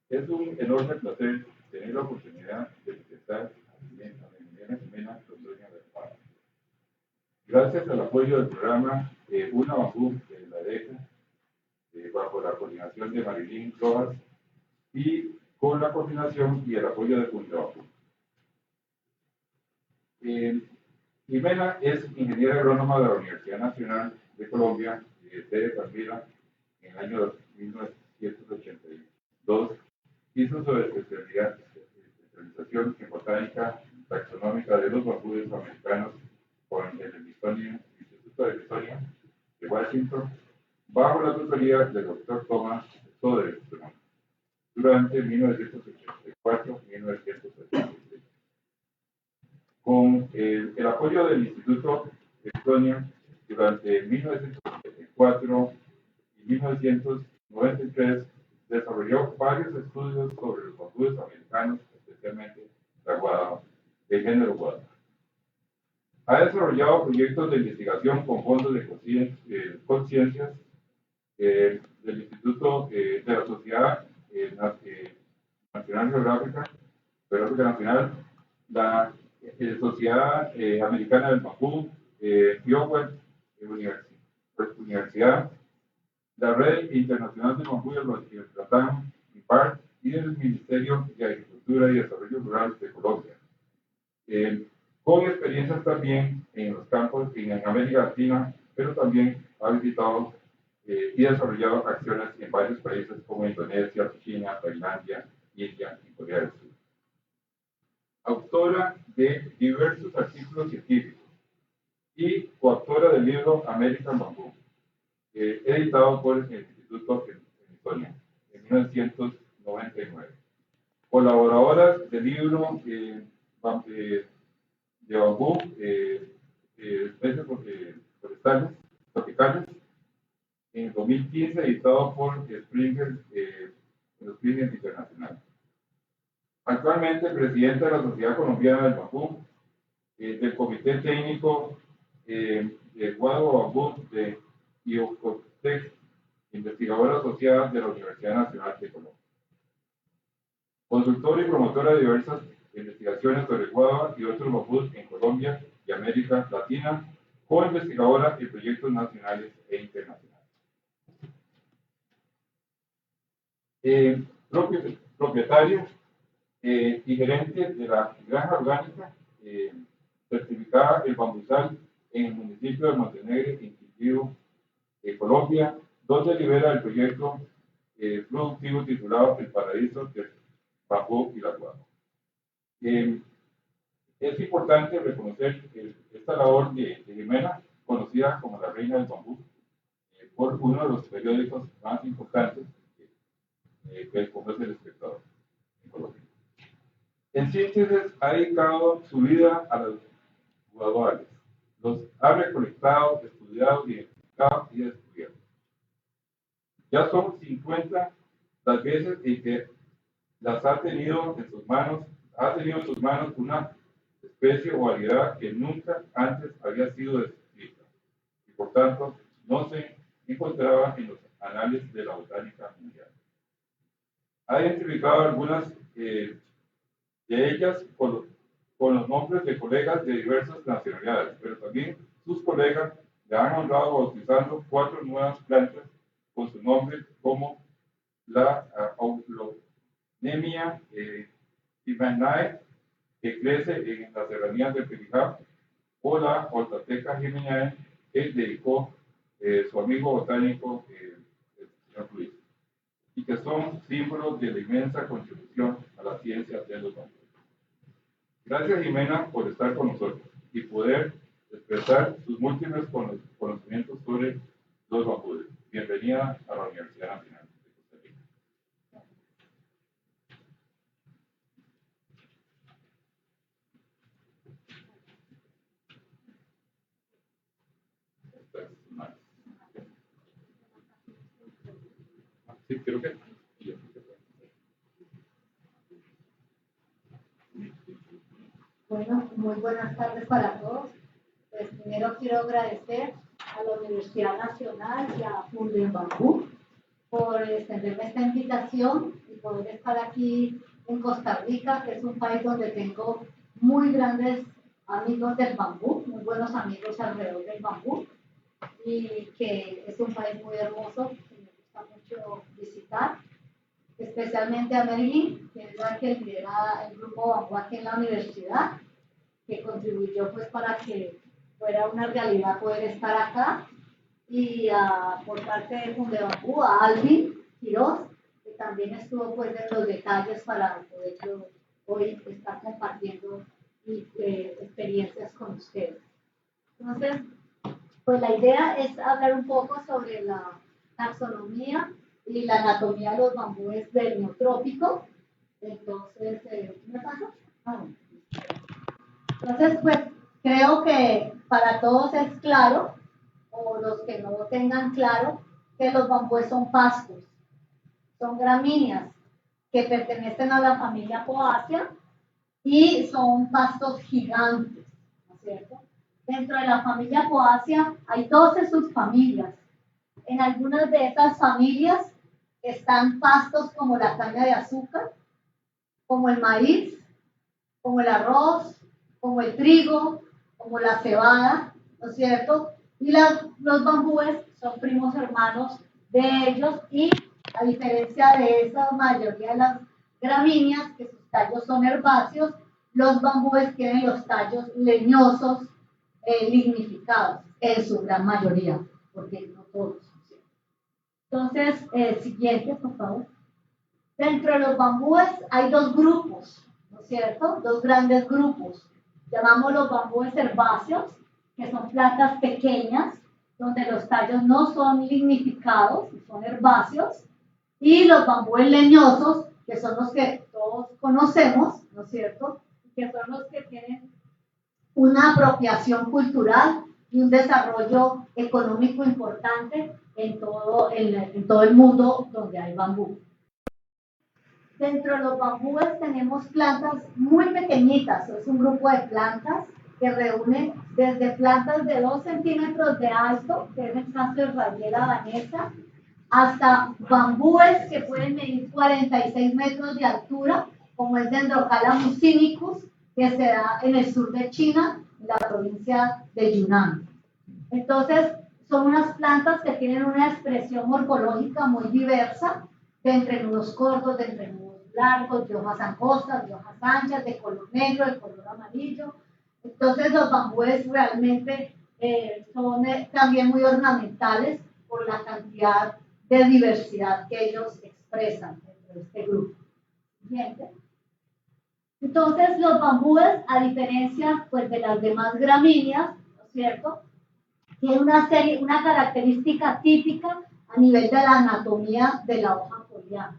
Es un enorme placer tener la oportunidad de presentar a Jimena Londoño del Paz. Gracias al apoyo del programa Una Bambú de la DECA, bajo la coordinación de Marilyn Rojas y con la coordinación y el apoyo de Fundabambú. Jimena es ingeniera agrónoma de la Universidad Nacional de Colombia, sede Palmira, en el año 1982. Hizo su especialización en botánica taxonómica de los bambúes americanos con el Instituto de Smithsonian de Washington, bajo la tutoría del Dr. Thomas Soderstrom, durante 1984-1986. Con el apoyo del Instituto Smithsonian durante 1974 y 1993, desarrolló varios estudios sobre los bambúes americanos, especialmente la guava, de género guava. Ha desarrollado proyectos de investigación con fondos de conciencias del Instituto de la Sociedad Nacional Geográfica Nacional, la Sociedad Americana del Bambú, Iowa Universidad, la Red Internacional del Bambú y el Tratado IPAR y el Ministerio de Agricultura y Desarrollo Rural de Colombia. Con experiencias también en los campos en América Latina, pero también ha visitado y desarrollado acciones en varios países como Indonesia, China, Tailandia, India y Corea del Sur. Autora de diversos artículos científicos y coautora del libro American Bamboo, editado por el Instituto Smithsonian en 1999. Colaboradora del libro de bambú, especies forestales tropicales, en 2015, editado por Springer Internacional. Actualmente presidente de la Sociedad Colombiana del Bambú, del Comité Técnico de Guado Bambú de IOCOTEC, investigadora asociada de la Universidad Nacional de Colombia. Consultora y promotora de diversas investigaciones sobre guava y otros bambús en Colombia y América Latina, co-investigadora en proyectos nacionales e internacionales. Propietario y gerente de la granja orgánica certificada El Bambuzal en el municipio de Montenegro, en Quindío, Colombia, donde lidera el proyecto productivo titulado El Paraíso del Bambú y la Guava. Es importante reconocer esta labor de Jimena, conocida como la Reina del Bambú, por uno de los periódicos más importantes que conoce el espectador en Colombia. En síntesis, ha dedicado su vida a los guavales. Los ha recolectado, estudiado, identificado y descubierto. Ya son 50 las veces en que las ha tenido en sus manos una especie o variedad que nunca antes había sido descrita y por tanto no se encontraba en los anales de la botánica mundial. Ha identificado algunas de ellas con los nombres de colegas de diversas nacionalidades, pero también sus colegas le han honrado bautizando 4 nuevas plantas con su nombre, como la Aulonemia Jimeniae, que crece en las serranías del Perijá, o la Hortateca Jimeniae, que dedicó su amigo botánico, el señor Luis, y que son símbolos de la inmensa contribución a la ciencia de los bambúes. Gracias, Jimena, por estar con nosotros y poder expresar sus múltiples conocimientos sobre los bambúes. Bienvenida a la Universidad Nacional de Costa Rica. Sí, creo que. Bueno, muy buenas tardes para todos. Pues primero quiero agradecer a la Universidad Nacional y a Fundabambú por extenderme esta invitación y poder estar aquí en Costa Rica, que es un país donde tengo muy grandes amigos del bambú, muy buenos amigos alrededor del bambú, y que es un país muy hermoso, que me gusta mucho visitar, especialmente a Medellín, que es la que lidera el grupo Bambú aquí en la universidad, que contribuyó pues para que fuera una realidad poder estar acá, y por parte de Fundebambú a Alvin Quiroz, que también estuvo pues en los detalles para poder yo hoy estar compartiendo experiencias con ustedes. Entonces, pues la idea es hablar un poco sobre la taxonomía y la anatomía de los bambúes del neotrópico. Entonces, ¿me pasa? Entonces, pues creo que para todos es claro, o los que no tengan claro, que los bambúes son pastos, son gramíneas que pertenecen a la familia Poaceae y son pastos gigantes, ¿no es cierto? Dentro de la familia Poaceae hay 12 subfamilias. En algunas de esas familias están pastos como la caña de azúcar, como el maíz, como el arroz, como el trigo, como la cebada, ¿no es cierto? Y los bambúes son primos hermanos de ellos y a diferencia de esa mayoría de las gramíneas, que sus tallos son herbáceos, los bambúes tienen los tallos leñosos, lignificados, en su gran mayoría, porque no todos. Entonces, siguiente, por favor. Dentro de los bambúes hay dos grupos, ¿no es cierto? Dos grandes grupos. Llamamos los bambúes herbáceos, que son plantas pequeñas, donde los tallos no son lignificados, son herbáceos, y los bambúes leñosos, que son los que todos conocemos, ¿no es cierto? Que son los que tienen una apropiación cultural y un desarrollo económico importante en todo el mundo donde hay bambú. Dentro de los bambúes tenemos plantas muy pequeñitas, es un grupo de plantas que reúne desde plantas de 2 centímetros de alto, que es el caso de Rayera danesa, hasta bambúes que pueden medir 46 metros de altura, como es Dendrocala musinicus, que se da en el sur de China, en la provincia de Yunnan. Entonces, son unas plantas que tienen una expresión morfológica muy diversa, de entrenudos cortos, de entrenudos largos, de hojas angostas, de hojas anchas, de color negro, de color amarillo. Entonces, los bambúes realmente son también muy ornamentales por la cantidad de diversidad que ellos expresan dentro de este grupo. Siguiente. Entonces, los bambúes, a diferencia pues, de las demás gramíneas, ¿no es cierto?, tienen una característica típica a nivel de la anatomía de la hoja foliar.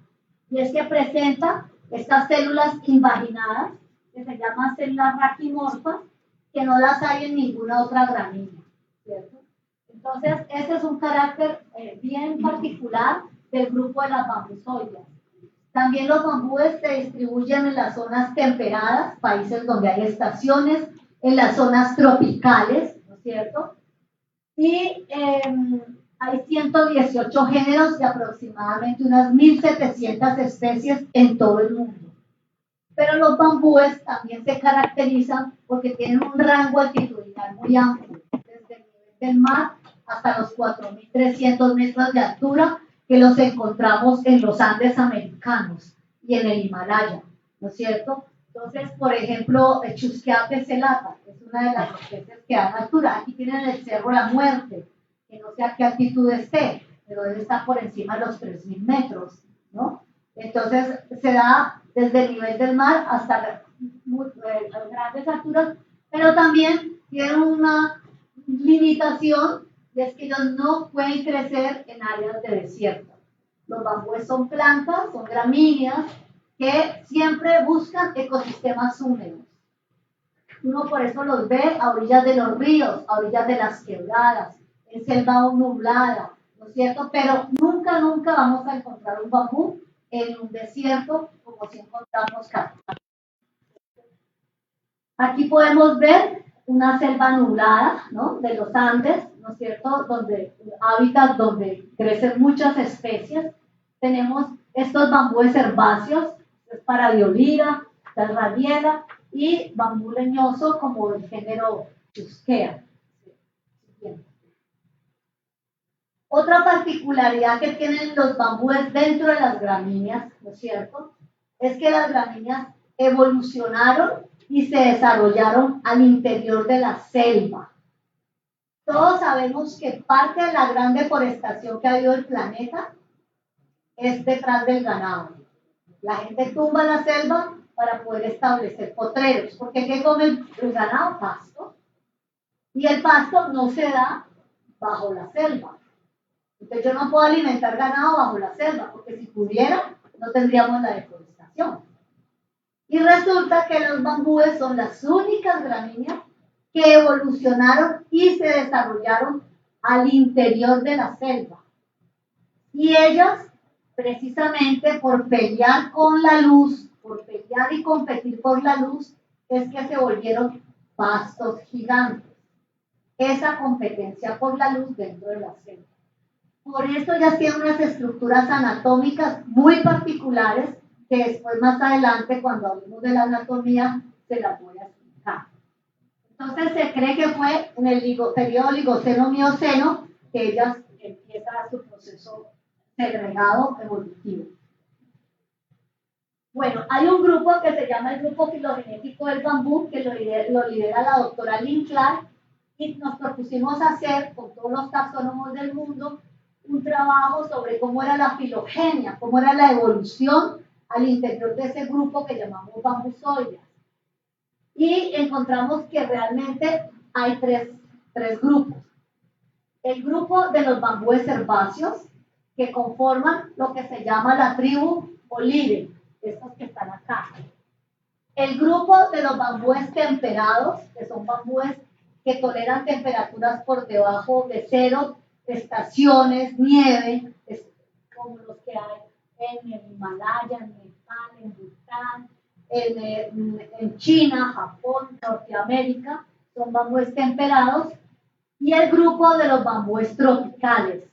Y es que presenta estas células invaginadas, que se llaman células raquimorfas, que no las hay en ninguna otra gramínea, ¿cierto? Entonces, ese es un carácter bien particular del grupo de las bambusoides. También los bambúes se distribuyen en las zonas temperadas, países donde hay estaciones, en las zonas tropicales, ¿no es cierto? Y hay 118 géneros y aproximadamente unas 1.700 especies en todo el mundo. Pero los bambúes también se caracterizan porque tienen un rango altitudinal muy amplio, desde el nivel del mar hasta los 4.300 metros de altura, que los encontramos en los Andes americanos y en el Himalaya, ¿no es cierto? Entonces, por ejemplo, el Chusquea celata, que es una de las especies que dan altura. Aquí tienen el Cerro La Muerte, que no sé a qué altitud esté, pero debe estar por encima de los 3.000 metros, ¿no? Entonces, se da desde el nivel del mar hasta grandes alturas, pero también tiene una limitación, y es que ellos no pueden crecer en áreas de desierto. Los bambúes son plantas, son gramíneas, que siempre buscan ecosistemas húmedos. Uno por eso los ve a orillas de los ríos, a orillas de las quebradas, en selva nublada, ¿no es cierto? Pero nunca vamos a encontrar un bambú en un desierto como si encontramos acá. Aquí podemos ver una selva nublada, ¿no?, de los Andes, ¿no es cierto?, donde hábitats donde crecen muchas especies. tenemos estos bambúes herbáceos, es para violira, radiela y bambú leñoso como el género Chusquea. Otra particularidad que tienen los bambúes dentro de las gramíneas, ¿no es cierto?, es que las gramíneas evolucionaron y se desarrollaron al interior de la selva. Todos sabemos que parte de la gran deforestación que ha habido en el planeta es detrás del ganado. La gente tumba la selva para poder establecer potreros, porque ¿qué come el ganado? Pasto. Y el pasto no se da bajo la selva. Entonces yo no puedo alimentar ganado bajo la selva, porque si pudiera, no tendríamos la deforestación. Y resulta que los bambúes son las únicas gramíneas que evolucionaron y se desarrollaron al interior de la selva. Y ellas, precisamente por pelear con la luz, por pelear y competir por la luz, es que se volvieron pastos gigantes. Esa competencia por la luz dentro de la selva. Por eso ellas tienen unas estructuras anatómicas muy particulares que después más adelante, cuando hablemos de la anatomía, se las voy a explicar. Entonces se cree que fue en el periodo Oligoceno-Mioceno que ellas empiezan su proceso segregado evolutivo. Bueno, hay un grupo que se llama el grupo filogenético del bambú, que lo lidera la doctora Lynn Clark, y nos propusimos hacer con todos los taxónomos del mundo un trabajo sobre cómo era la filogenia, cómo era la evolución al interior de ese grupo que llamamos bambusoides. Y encontramos que realmente hay tres grupos. El grupo de los bambúes herbáceos, que conforman lo que se llama la tribu Olive, estos que están acá. El grupo de los bambúes temperados, que son bambúes que toleran temperaturas por debajo de 0, estaciones, nieve, como los que hay en el Himalaya, en Nepal, en Bután, en China, Japón, Norteamérica, son bambúes temperados. Y el grupo de los bambúes tropicales,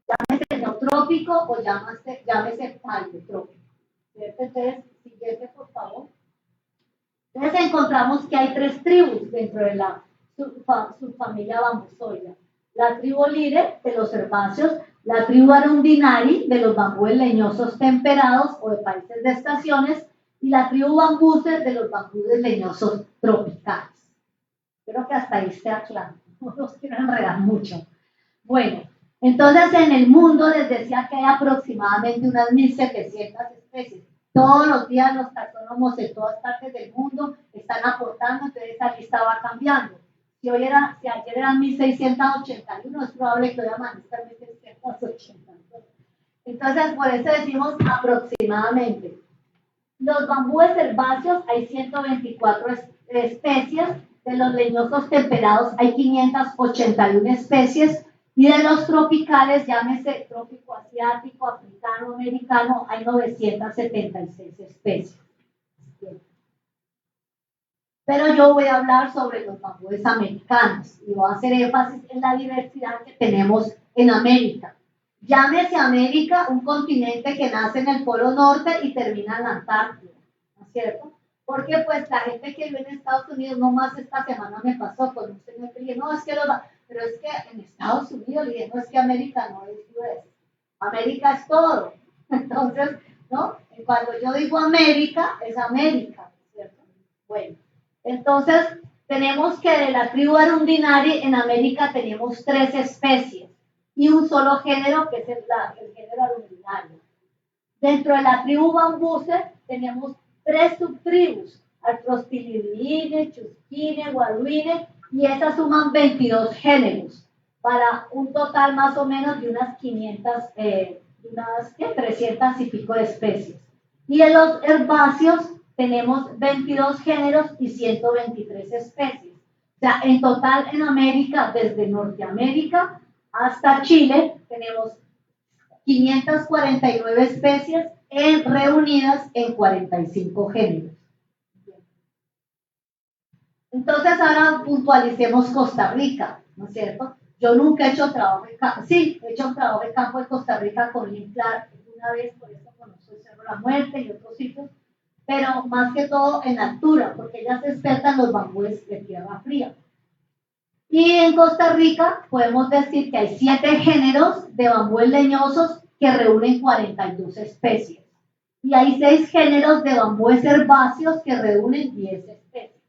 llámese neotrópico o llámese paleotrópico. Entonces, siguiente, por favor. Entonces encontramos que hay 3 tribus dentro de la subfamilia bambusoidea. La tribu líder de los herbáceos, la tribu arundinari de los bambúes leñosos temperados o de países de estaciones, y la tribu bambúcer de los bambúes leñosos tropicales. Espero que hasta ahí esté claro, no los quiero enredar mucho. Bueno, entonces en el mundo les decía que hay aproximadamente unas 1.700 especies. Todos los días los taxónomos de todas partes del mundo están aportando, entonces esa lista va cambiando. Si ayer eran 1.681, es probable que hoy amanezca 1.682. Entonces, por eso decimos aproximadamente. Los bambúes herbáceos hay 124 especies, de los leñosos temperados hay 581 especies, y de los tropicales, llámese trópico asiático, africano, americano, hay 976 especies. Pero yo voy a hablar sobre los bambúes americanos y voy a hacer énfasis en la diversidad que tenemos en América. Llámese América un continente que nace en el Polo Norte y termina en la Antártida, ¿no es cierto? Porque pues la gente que vive en Estados Unidos, no más esta semana me pasó con un señor que dije, no, es que pero es que en Estados Unidos, le dije, no, es que América no es US, América es todo. Entonces, ¿no? Cuando yo digo América, es América, ¿cierto? Bueno, entonces tenemos que de la tribu Arundinari en América tenemos 3 especies y un solo género, que es el género Arundinario. Dentro de la tribu Bambuser tenemos 3 subtribus, Arthrospililine, Chusquine, Guaduine, y esas suman 22 géneros, para un total más o menos de unas 300 y pico de especies. Y en los herbáceos tenemos 22 géneros y 123 especies. O sea, en total en América, desde Norteamérica hasta Chile, tenemos 549 especies reunidas en 45 géneros. Entonces ahora puntualicemos Costa Rica, ¿no es cierto? Yo nunca he hecho trabajo de campo, sí, he hecho un trabajo de campo en Costa Rica con Lynn Clark, alguna vez, por eso conoció el Cerro La Muerte y otros sitios, pero más que todo en altura, porque ella es experta en los bambúes de tierra fría. Y en Costa Rica podemos decir que hay 7 géneros de bambúes leñosos que reúnen 42 especies. Y hay 6 géneros de bambúes herbáceos que reúnen 10 especies.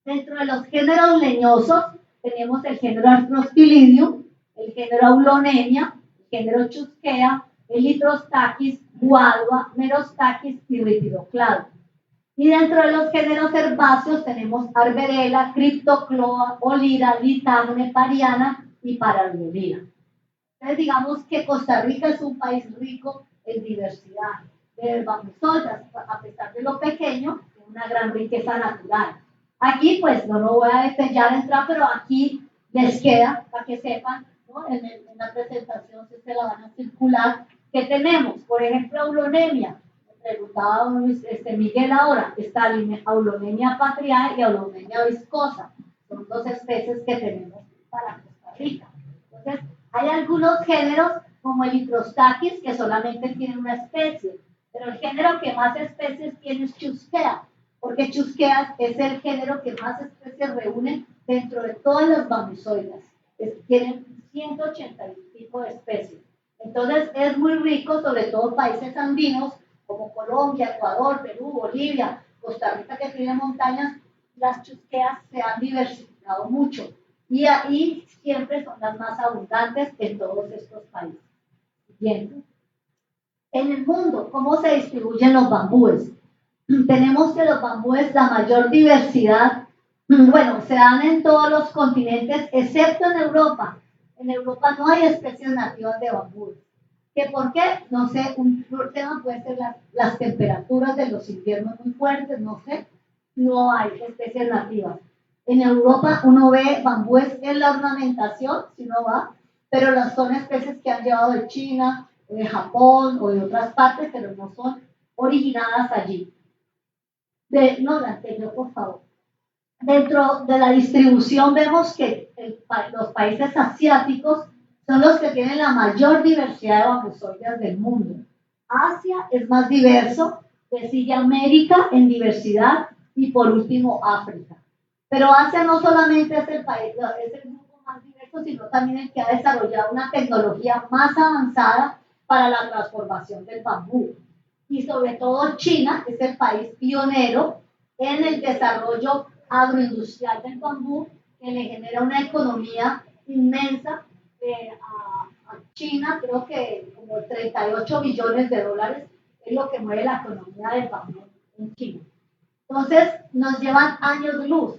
Dentro de los géneros leñosos tenemos el género Arthrostylidium, el género Aulonemia, el género Chusquea, el Litrostachys, Guadua, Merostachys y Ripidoclado. Y dentro de los géneros herbáceos tenemos Arberella, Cryptocloa, Olira, Litagne, Pariana y Paralbolina. Entonces digamos que Costa Rica es un país rico en diversidad de bambusoides, a pesar de lo pequeño, tiene una gran riqueza natural. Aquí pues no lo voy a detallar entrar, pero aquí les queda para que sepan, ¿no? En la presentación se la van a circular, que tenemos, por ejemplo, Aulonemia. Preguntaba Miguel ahora, está Aulonemia patriae y Aulonemia viscosa. Son 2 especies que tenemos para Costa Rica. Entonces, hay algunos géneros, como el Litrostachys, que solamente tienen una especie, pero el género que más especies tiene es Chusquea, porque Chusquea es el género que más especies reúne dentro de todas las bambusoides. Tienen 180 y pico de especies. Entonces, es muy rico, sobre todo países andinos, como Colombia, Ecuador, Perú, Bolivia, Costa Rica, que tiene montañas, las chusqueas se han diversificado mucho y ahí siempre son las más abundantes en todos estos países. Bien. En el mundo, ¿cómo se distribuyen los bambúes? Tenemos que los bambúes, la mayor diversidad, bueno, se dan en todos los continentes, excepto en Europa. En Europa no hay especies nativas de bambúes. ¿Que por qué? No sé, un tema puede ser las temperaturas de los inviernos muy fuertes, no sé, no hay especies nativas. En Europa uno ve bambúes en la ornamentación, si no va, pero son especies que han llevado de China, de Japón o de otras partes, pero no son originadas allí. No, la anterior, por favor. Dentro de la distribución vemos que los países asiáticos son los que tienen la mayor diversidad de bambusoides del mundo. Asia es más diverso, le sigue América en diversidad y por último África. Pero Asia no solamente es el país, es el grupo más diverso, sino también el que ha desarrollado una tecnología más avanzada para la transformación del bambú. Y sobre todo China es el país pionero en el desarrollo agroindustrial del bambú, que le genera una economía inmensa. A China, creo que como 38 billones de dólares es lo que mueve la economía del bambú en China. Entonces, nos llevan años luz.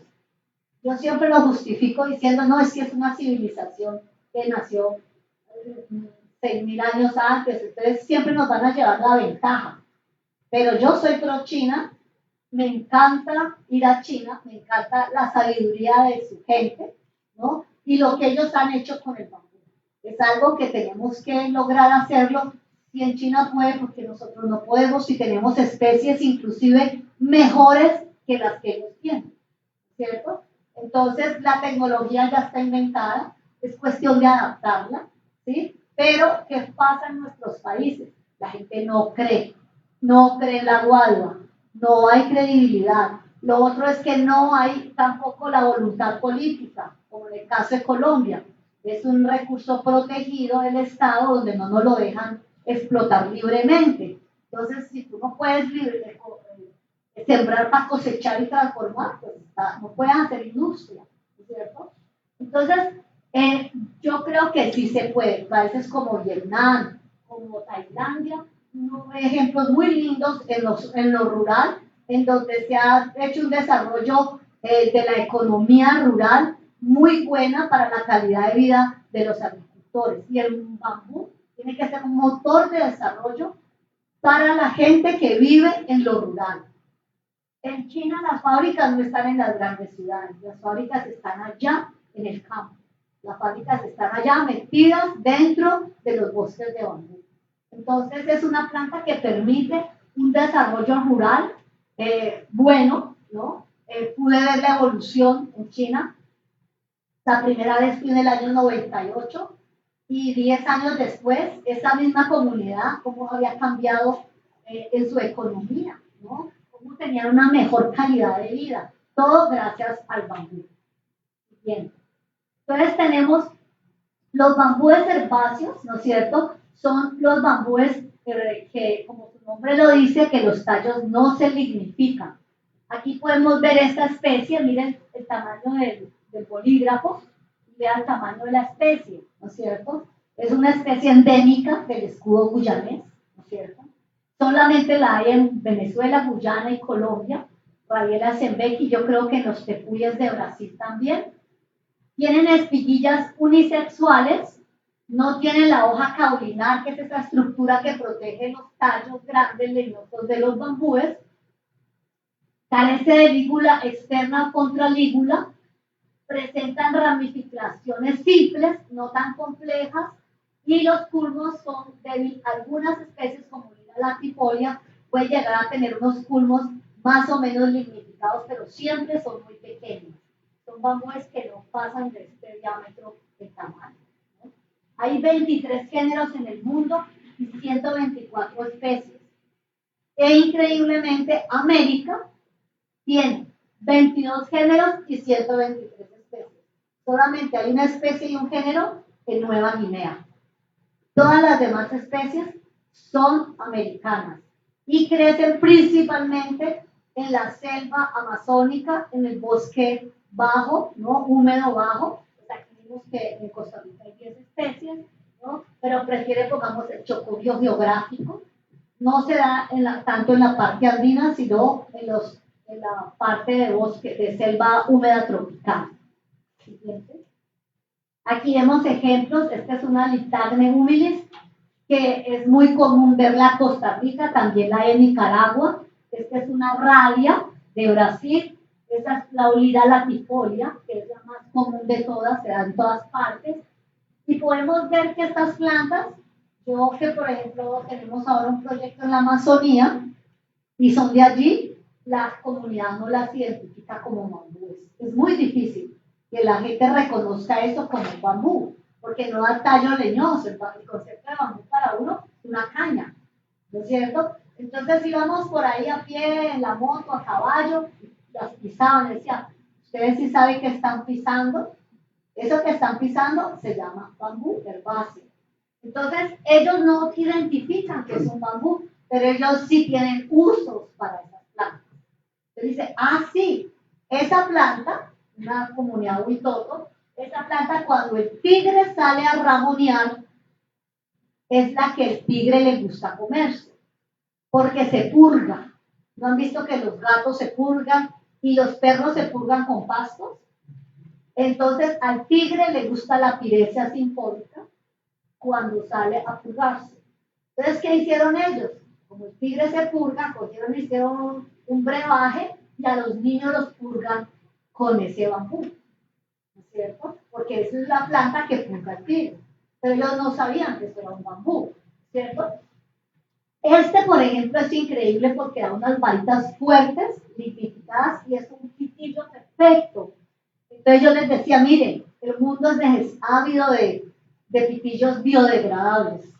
Yo siempre lo justifico diciendo, no, es que es una civilización que nació 6.000 años antes, entonces siempre nos van a llevar la ventaja. Pero yo soy pro China, me encanta ir a China, me encanta la sabiduría de su gente, ¿no? Y lo que ellos han hecho con el bambú. Es algo que tenemos que lograr hacerlo. Si en China puede, porque nosotros no podemos, si tenemos especies inclusive mejores que las que ellos tienen, ¿cierto? Entonces la tecnología ya está inventada, es cuestión de adaptarla, ¿sí? Pero, ¿qué pasa en nuestros países? La gente no cree en la guadua, no hay credibilidad. Lo otro es que no hay tampoco la voluntad política, como en el caso de Colombia. Es un recurso protegido del Estado donde no nos lo dejan explotar libremente. Entonces, si tú no puedes sembrar para cosechar y transformar, pues no puedes hacer industria, ¿cierto? Entonces, yo creo que sí se puede. Países como Vietnam, como Tailandia, uno ve ejemplos muy lindos en lo rural, en donde se ha hecho un desarrollo de la economía rural muy buena para la calidad de vida de los agricultores. Y el bambú tiene que ser un motor de desarrollo para la gente que vive en lo rural. En China las fábricas no están en las grandes ciudades, las fábricas están allá en el campo. Las fábricas están allá metidas dentro de los bosques de bambú. Entonces es una planta que permite un desarrollo rural bueno, ¿no? Pude ver la evolución en China. La primera vez fui en el año 98 y 10 años después, esa misma comunidad, cómo había cambiado en su economía, ¿no? Cómo tenían una mejor calidad de vida, todo gracias al bambú. Bien. Entonces tenemos los bambúes herbáceos, ¿no es cierto? Son los bambúes que, como su nombre lo dice, que los tallos no se lignifican. Aquí podemos ver esta especie, miren el tamaño del bolígrafo, y vean el tamaño de la especie, ¿no es cierto? Es una especie endémica del escudo guyanés, ¿no es cierto? Solamente la hay en Venezuela, Guyana y Colombia. Rabiela Zembeck, yo creo que en los tepuyes de Brasil también. Tienen espiguillas unisexuales, no tienen la hoja caulinar, que es esa estructura que protege los tallos grandes leñosos de los bambúes. Carece de lígula externa o contralígula. Presentan ramificaciones simples, no tan complejas, y los culmos son débiles. Algunas especies, como la latifolia, pueden llegar a tener unos culmos más o menos lignificados, pero siempre son muy pequeños. Son bambúes que no pasan de este diámetro de tamaño, ¿no? Hay 23 géneros en el mundo y 124 especies. E increíblemente, América tiene 22 géneros y 123 especies. Solamente hay una especie y un género en Nueva Guinea. Todas las demás especies son americanas y crecen principalmente en la selva amazónica, en el bosque bajo, ¿no? Húmedo bajo. Pues aquí vimos que en Costa Rica hay 10 especies, ¿no? Pero prefiere, pongamos, el chocobio geográfico. No se da tanto en la parte andina, sino en la parte de bosque, de selva húmeda tropical. Siguiente. Aquí vemos ejemplos. Esta es una Litagne humilis, que es muy común verla en Costa Rica, también la hay en Nicaragua. Esta es una rabia de Brasil. Esta es la Olida latifolia, que es la más común de todas, se da en todas partes. Y podemos ver que estas plantas, yo que por ejemplo tenemos ahora un proyecto en la Amazonía y son de allí, la comunidad no las identifica como bambúes. Es muy difícil que la gente reconozca eso como bambú, porque no da tallo leñoso. El concepto de bambú para uno es una caña, ¿no es cierto? Entonces íbamos por ahí a pie, en la moto, a caballo, las pisaban, decía, ¿ustedes sí saben que están pisando? Eso que están pisando se llama bambú herbáceo. Entonces, ellos no identifican que es un bambú, pero ellos sí tienen usos para esas plantas. Entonces dice, sí, esa planta, una comunidad huitoto, esa planta cuando el tigre sale a ramonear, es la que el tigre le gusta comerse, porque se purga. ¿No han visto que los gatos se purgan y los perros se purgan con pastos? Entonces, al tigre le gusta la piresia simpónica cuando sale a purgarse. Entonces, ¿qué hicieron ellos? Como el tigre se purga, cogieron y hicieron un brebaje y a los niños los purgan con ese bambú, ¿no es cierto? Porque esa es la planta que purga el tigre. Pero ellos no sabían que eso era un bambú, ¿cierto? Este, por ejemplo, es increíble porque da unas varitas fuertes, liquidificadas, y es un pitillo perfecto. Entonces yo les decía, miren, el mundo es ávido de pitillos biodegradables.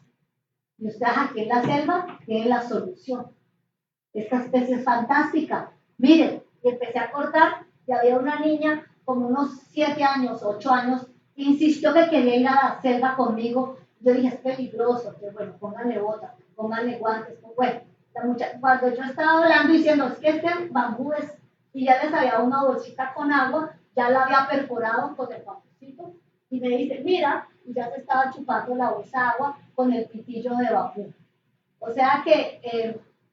Y ustedes aquí en la selva tienen la solución. Esta especie es fantástica. Miren, y empecé a cortar y había una niña como unos 7 años, 8 años, que insistió que quería ir a la selva conmigo. Yo dije, es peligroso, que bueno, pónganle botas, pónganle guantes. Pues bueno, cuando yo estaba hablando diciendo, es que este bambú es, y ya les había una bolsita con agua, ya la había perforado con el bambucito, y me dice, mira, y ya se estaba chupando la bolsa de agua con el pitillo de bambú. O sea que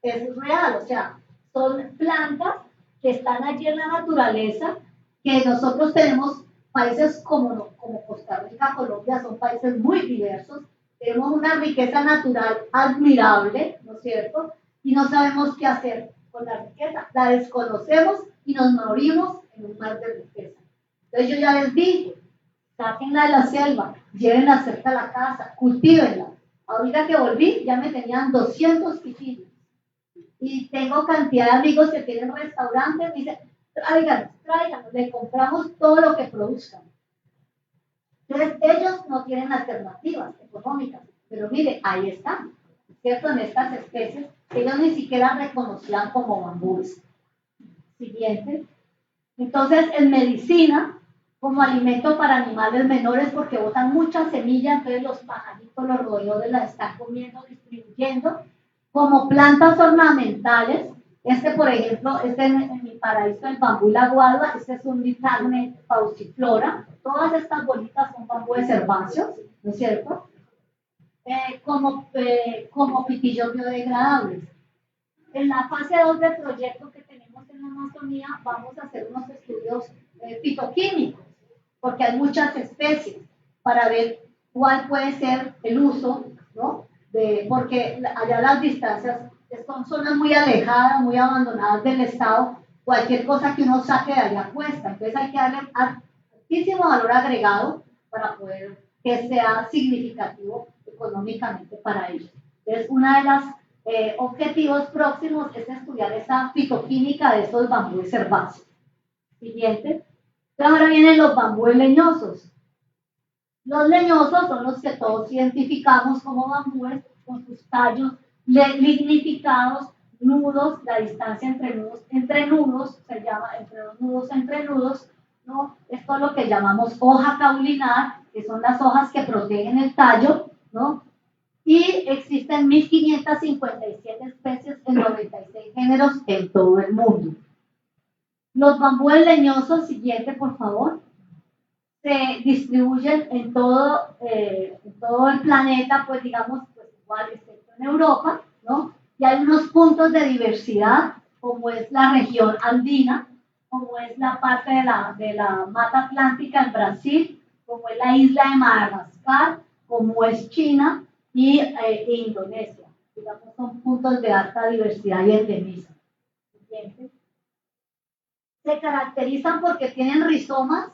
es real, o sea, son plantas que están allí en la naturaleza, que nosotros tenemos países como Costa Rica, Colombia, son países muy diversos, tenemos una riqueza natural admirable, ¿no es cierto? Y no sabemos qué hacer con la riqueza, la desconocemos y nos morimos en un mar de riqueza. Entonces yo ya les dije, sáquenla de la selva, llévenla cerca de la casa, cultívenla. Ahorita que volví, ya me tenían 200 pitillos. Y tengo cantidad de amigos que tienen restaurantes, me dicen, tráiganos, le compramos todo lo que produzcan. Entonces, ellos no tienen alternativas económicas, pero mire, ahí están, ¿cierto? En estas especies, ellos ni siquiera reconocían como bambúes. Siguiente. Entonces, en medicina, como alimento para animales menores, porque botan muchas semillas, entonces los pajaritos, los roedores las están comiendo, distribuyendo, como plantas ornamentales. Por ejemplo, en mi paraíso, el bambú la guadua, este es un Dittagme pauciflora. Todas estas bolitas son bambúes herbáceos, ¿no es cierto? Como pitillos biodegradables. En la fase 2 del proyecto que tenemos en la Amazonía, vamos a hacer unos estudios fitoquímicos, porque hay muchas especies, para ver cuál puede ser el uso, ¿no? Porque allá las distancias son zonas muy alejadas, muy abandonadas del Estado, cualquier cosa que uno saque de allá cuesta, entonces hay que darle altísimo valor agregado para poder que sea significativo económicamente para ellos. Entonces, una de las objetivos próximos es estudiar esa fitoquímica de esos bambúes herbáceos. Siguiente. Ahora vienen los bambúes leñosos. Los leñosos son los que todos identificamos como bambúes, con sus tallos lignificados, nudos, la distancia entre nudos, se llama entre nudos, ¿no? Esto es lo que llamamos hoja caulinar, que son las hojas que protegen el tallo, ¿no? Y existen 1.557 especies en 96 géneros en todo el mundo. Los bambúes leñosos, siguiente por favor, se distribuyen en todo el planeta, pues digamos, pues igual, excepto en Europa, ¿no? Y hay unos puntos de diversidad, como es la región andina, como es la parte de la mata atlántica en Brasil, como es la isla de Madagascar, como es China y Indonesia. Digamos, son puntos de alta diversidad y endemismo. Siguiente. Se caracterizan porque tienen rizomas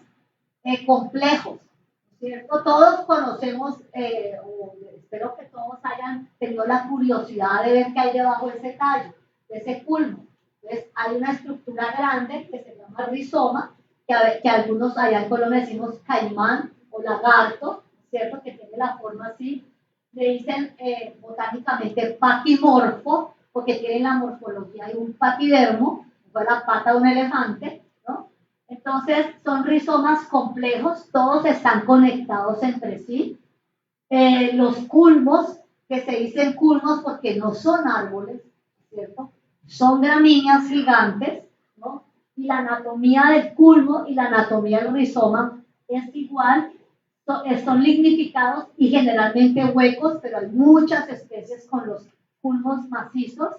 complejos, ¿cierto? Todos conocemos, o espero que todos hayan tenido la curiosidad de ver qué hay debajo de ese tallo, de ese culmo. Entonces, hay una estructura grande que se llama rizoma, que algunos allá en Colombia decimos caimán o lagarto, ¿cierto? Que tiene la forma así. Le dicen botánicamente paquimorfo, porque tiene la morfología de un paquidermo, o la pata de un elefante, ¿no? Entonces, son rizomas complejos, todos están conectados entre sí. Los culmos, que se dicen culmos porque no son árboles, ¿cierto? Son gramíneas gigantes, ¿no? Y la anatomía del culmo y la anatomía del rizoma es igual, son lignificados y generalmente huecos, pero hay muchas especies con los culmos macizos.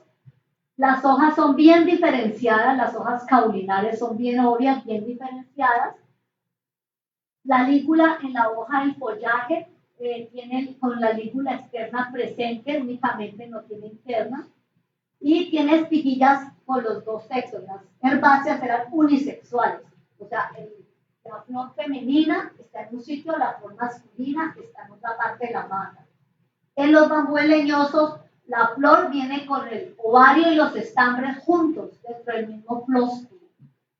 Las hojas son bien diferenciadas, las hojas caulinares son bien obvias, bien diferenciadas. La lígula en la hoja del follaje tiene con la lígula externa presente, únicamente no tiene interna. Y tiene espiguillas con los dos sexos. Las herbáceas eran unisexuales. O sea, la flor femenina está en un sitio, la flor masculina está en otra parte de la mata. En los bambúes leñosos, la flor viene con el ovario y los estambres juntos dentro del mismo flósculo.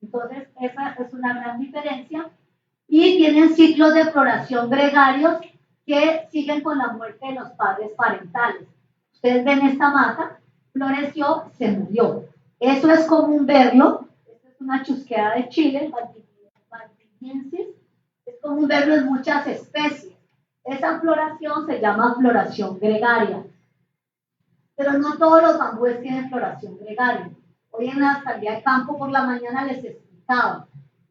Entonces, esa es una gran diferencia. Y tienen ciclos de floración gregarios que siguen con la muerte de los padres parentales. Ustedes ven esta mata, floreció, se murió. Eso es común verlo. Esta es una chusqueada de Chile, Valdiviensis. Es común verlo en muchas especies. Esa floración se llama floración gregaria. Pero no todos los bambúes tienen floración gregaria. Hoy en la salida de campo por la mañana les explicaba.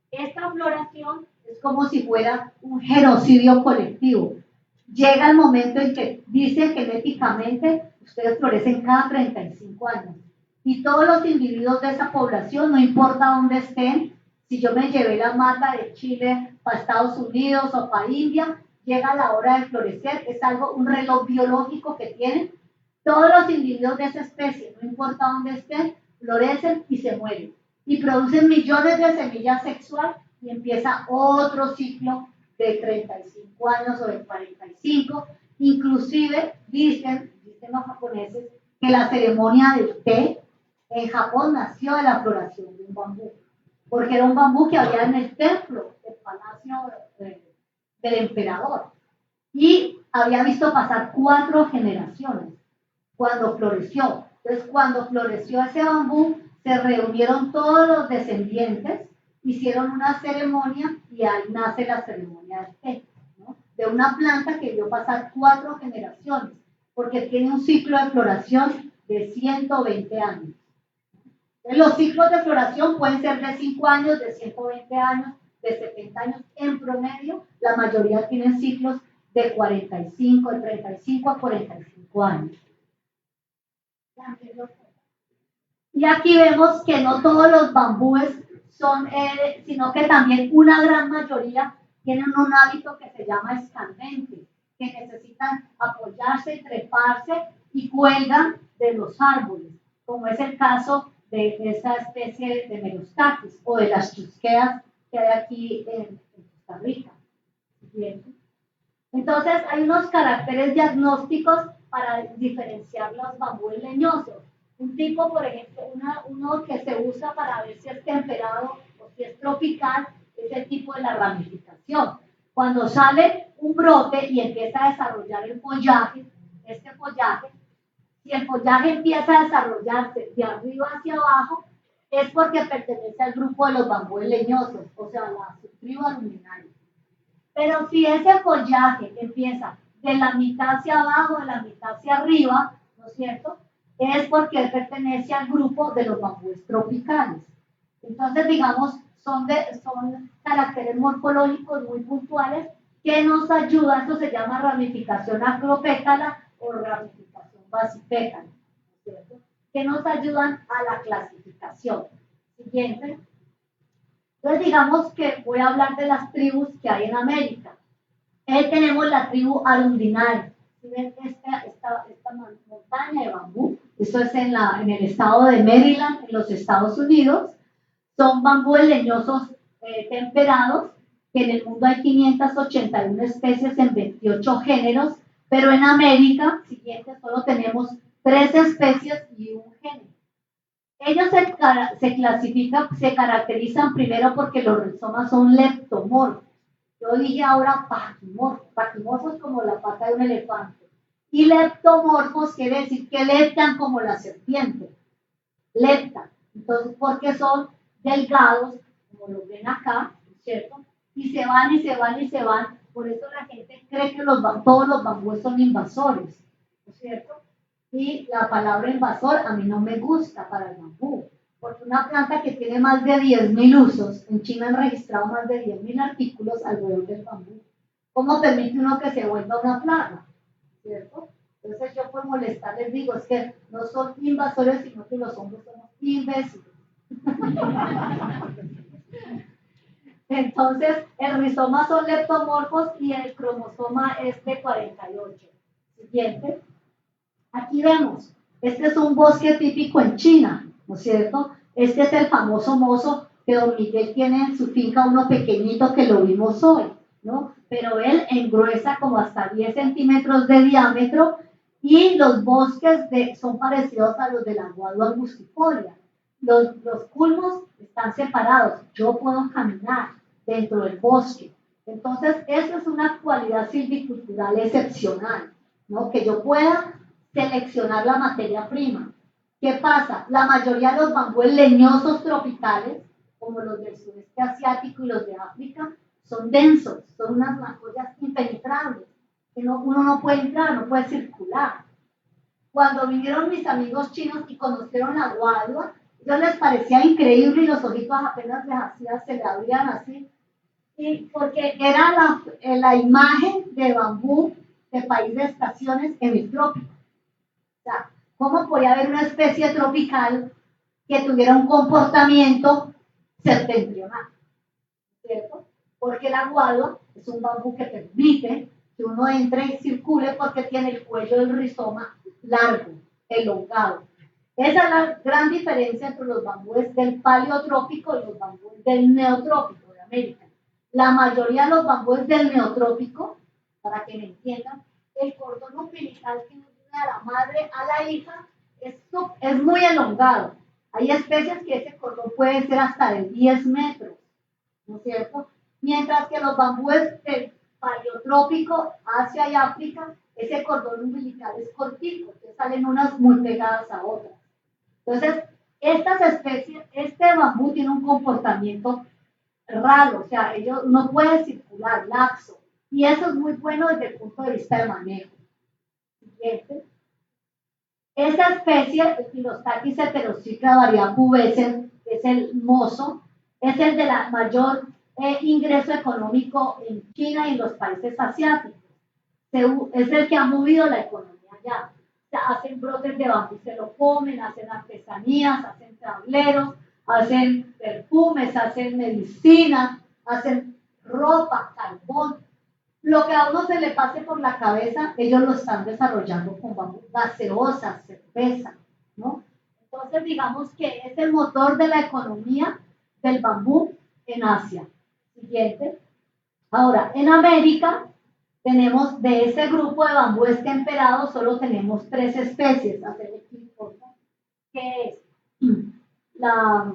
Esta floración es como si fuera un genocidio colectivo. Llega el momento en que dice genéticamente ustedes florecen cada 35 años. Y todos los individuos de esa población, no importa dónde estén, si yo me llevé la mata de Chile para Estados Unidos o para India, llega la hora de florecer, es algo, un reloj biológico que tienen. Todos los individuos de esa especie, no importa dónde estén, florecen y se mueren. Y producen millones de semillas sexuales y empieza otro ciclo de 35 años o de 45. Inclusive dicen los japoneses que la ceremonia del té en Japón nació de la floración de un bambú, porque era un bambú que había en el templo del palacio del emperador. Y había visto pasar 4 generaciones cuando floreció. Entonces, cuando floreció ese bambú, se reunieron todos los descendientes, hicieron una ceremonia y ahí nace la ceremonia del té, ¿no? De una planta que vio pasar 4 generaciones, porque tiene un ciclo de floración de 120 años. Los ciclos de floración pueden ser de 5 años, de 120 años, de 70 años. En promedio, la mayoría tienen ciclos de 45, de 35 a 45 años. Y aquí vemos que no todos los bambúes son, sino que también una gran mayoría tienen un hábito que se llama escandente, que necesitan apoyarse y treparse y cuelgan de los árboles, como es el caso de esta especie de Merostatis o de las chusqueas que hay aquí en Costa Rica. Bien. Entonces, hay unos caracteres diagnósticos para diferenciar los bambúes leñosos. Un tipo, por ejemplo, uno que se usa para ver si es temperado o si es tropical, es el tipo de la ramificación. Cuando sale un brote y empieza a desarrollar el follaje, este follaje, si el follaje empieza a desarrollarse de arriba hacia abajo, es porque pertenece al grupo de los bambúes leñosos, o sea, la subtribu aluminaria. Pero si ese follaje empieza de la mitad hacia abajo, de la mitad hacia arriba, ¿no es cierto?, es porque pertenece al grupo de los bambúes tropicales. Entonces, digamos, son caracteres morfológicos muy puntuales que nos ayudan. Esto se llama ramificación acropétala o ramificación basipétala, ¿no es cierto?, que nos ayudan a la clasificación. Siguiente. Entonces, digamos que voy a hablar de las tribus que hay en América. Ahí tenemos la tribu Arundinae. ¿Ven esta montaña de bambú? Esto es en el estado de Maryland, en los Estados Unidos. Son bambúes leñosos temperados, que en el mundo hay 581 especies en 28 géneros, pero en América, siguiente, solo tenemos 3 especies y un género. Ellos se clasifican, se caracterizan primero porque los rizomas son leptomorfos. Yo dije ahora paquimorfos. Paquimorfos como la pata de un elefante. Y leptomorfos quiere decir que leptan como la serpiente. Leptan. Entonces, porque son delgados, como lo ven acá, ¿cierto? Y se van y se van y se van. Por eso la gente cree que todos los bambúes son invasores, ¿no es cierto? Y la palabra invasor a mí no me gusta para el bambú, porque una planta que tiene más de 10.000 usos, en China han registrado más de 10.000 artículos alrededor del bambú. ¿Cómo permite uno que se vuelva una plaga? ¿Cierto? Entonces yo por molestar les digo, es que no son invasores, sino que los hombres somos imbéciles. Entonces, el rizoma son leptomorfos y el cromosoma es de 48. Siguiente. Aquí vemos, este es un bosque típico en China, ¿no es cierto? Este es el famoso mozo que don Miguel tiene en su finca, uno pequeñito que lo vimos hoy, ¿no? Pero él engruesa como hasta 10 centímetros de diámetro y los bosques son parecidos a los de la guadua angustifolia. Los culmos están separados, yo puedo caminar dentro del bosque. Entonces, eso es una cualidad silvicultural excepcional, ¿no? Que yo pueda seleccionar la materia prima. ¿Qué pasa? La mayoría de los bambúes leñosos tropicales, como los del sudeste asiático y los de África, son densos, son unas macollas impenetrables, que uno no puede entrar, no puede circular. Cuando vinieron mis amigos chinos y conocieron la guadua, ellos les parecía increíble y los ojitos apenas les hacían, se le abrían así, y porque era la imagen de bambú de país de estaciones en el trópico. O sea, ¿cómo podía haber una especie tropical que tuviera un comportamiento septentrional? ¿Cierto? Porque la guadua es un bambú que permite que uno entre y circule porque tiene el cuello del rizoma largo, elongado. Esa es la gran diferencia entre los bambúes del paleotrópico y los bambúes del neotrópico de América. La mayoría de los bambúes del neotrópico, para que me entiendan, el cordón umbilical que a la madre, a la hija, es muy elongado. Hay especies que ese cordón puede ser hasta de 10 metros, ¿no es cierto? Mientras que los bambúes paleotrópico, Asia y África, ese cordón umbilical es cortico, que salen unas muy pegadas a otras. Entonces, estas especies, este bambú tiene un comportamiento raro, o sea, ellos no pueden circular, laxo, y eso es muy bueno desde el punto de vista del manejo. Siguiente. Esta especie, el Philostachys heterocicla variedad pubescens, que es el mozo, es el de la mayor ingreso económico en China y en los países asiáticos. Es el que ha movido la economía allá. O sea, hacen brotes de bambú, se lo comen, hacen artesanías, hacen tableros, hacen perfumes, hacen medicina, hacen ropa, carbón. Lo que a uno se le pase por la cabeza, ellos lo están desarrollando con bambú, gaseosa, cerveza, ¿no? Entonces, digamos que es el motor de la economía del bambú en Asia. Siguiente. Ahora, en América, tenemos de ese grupo de bambúes temperados, solo tenemos 3 especies. Hacerle clic, por favor. ¿Qué es? La,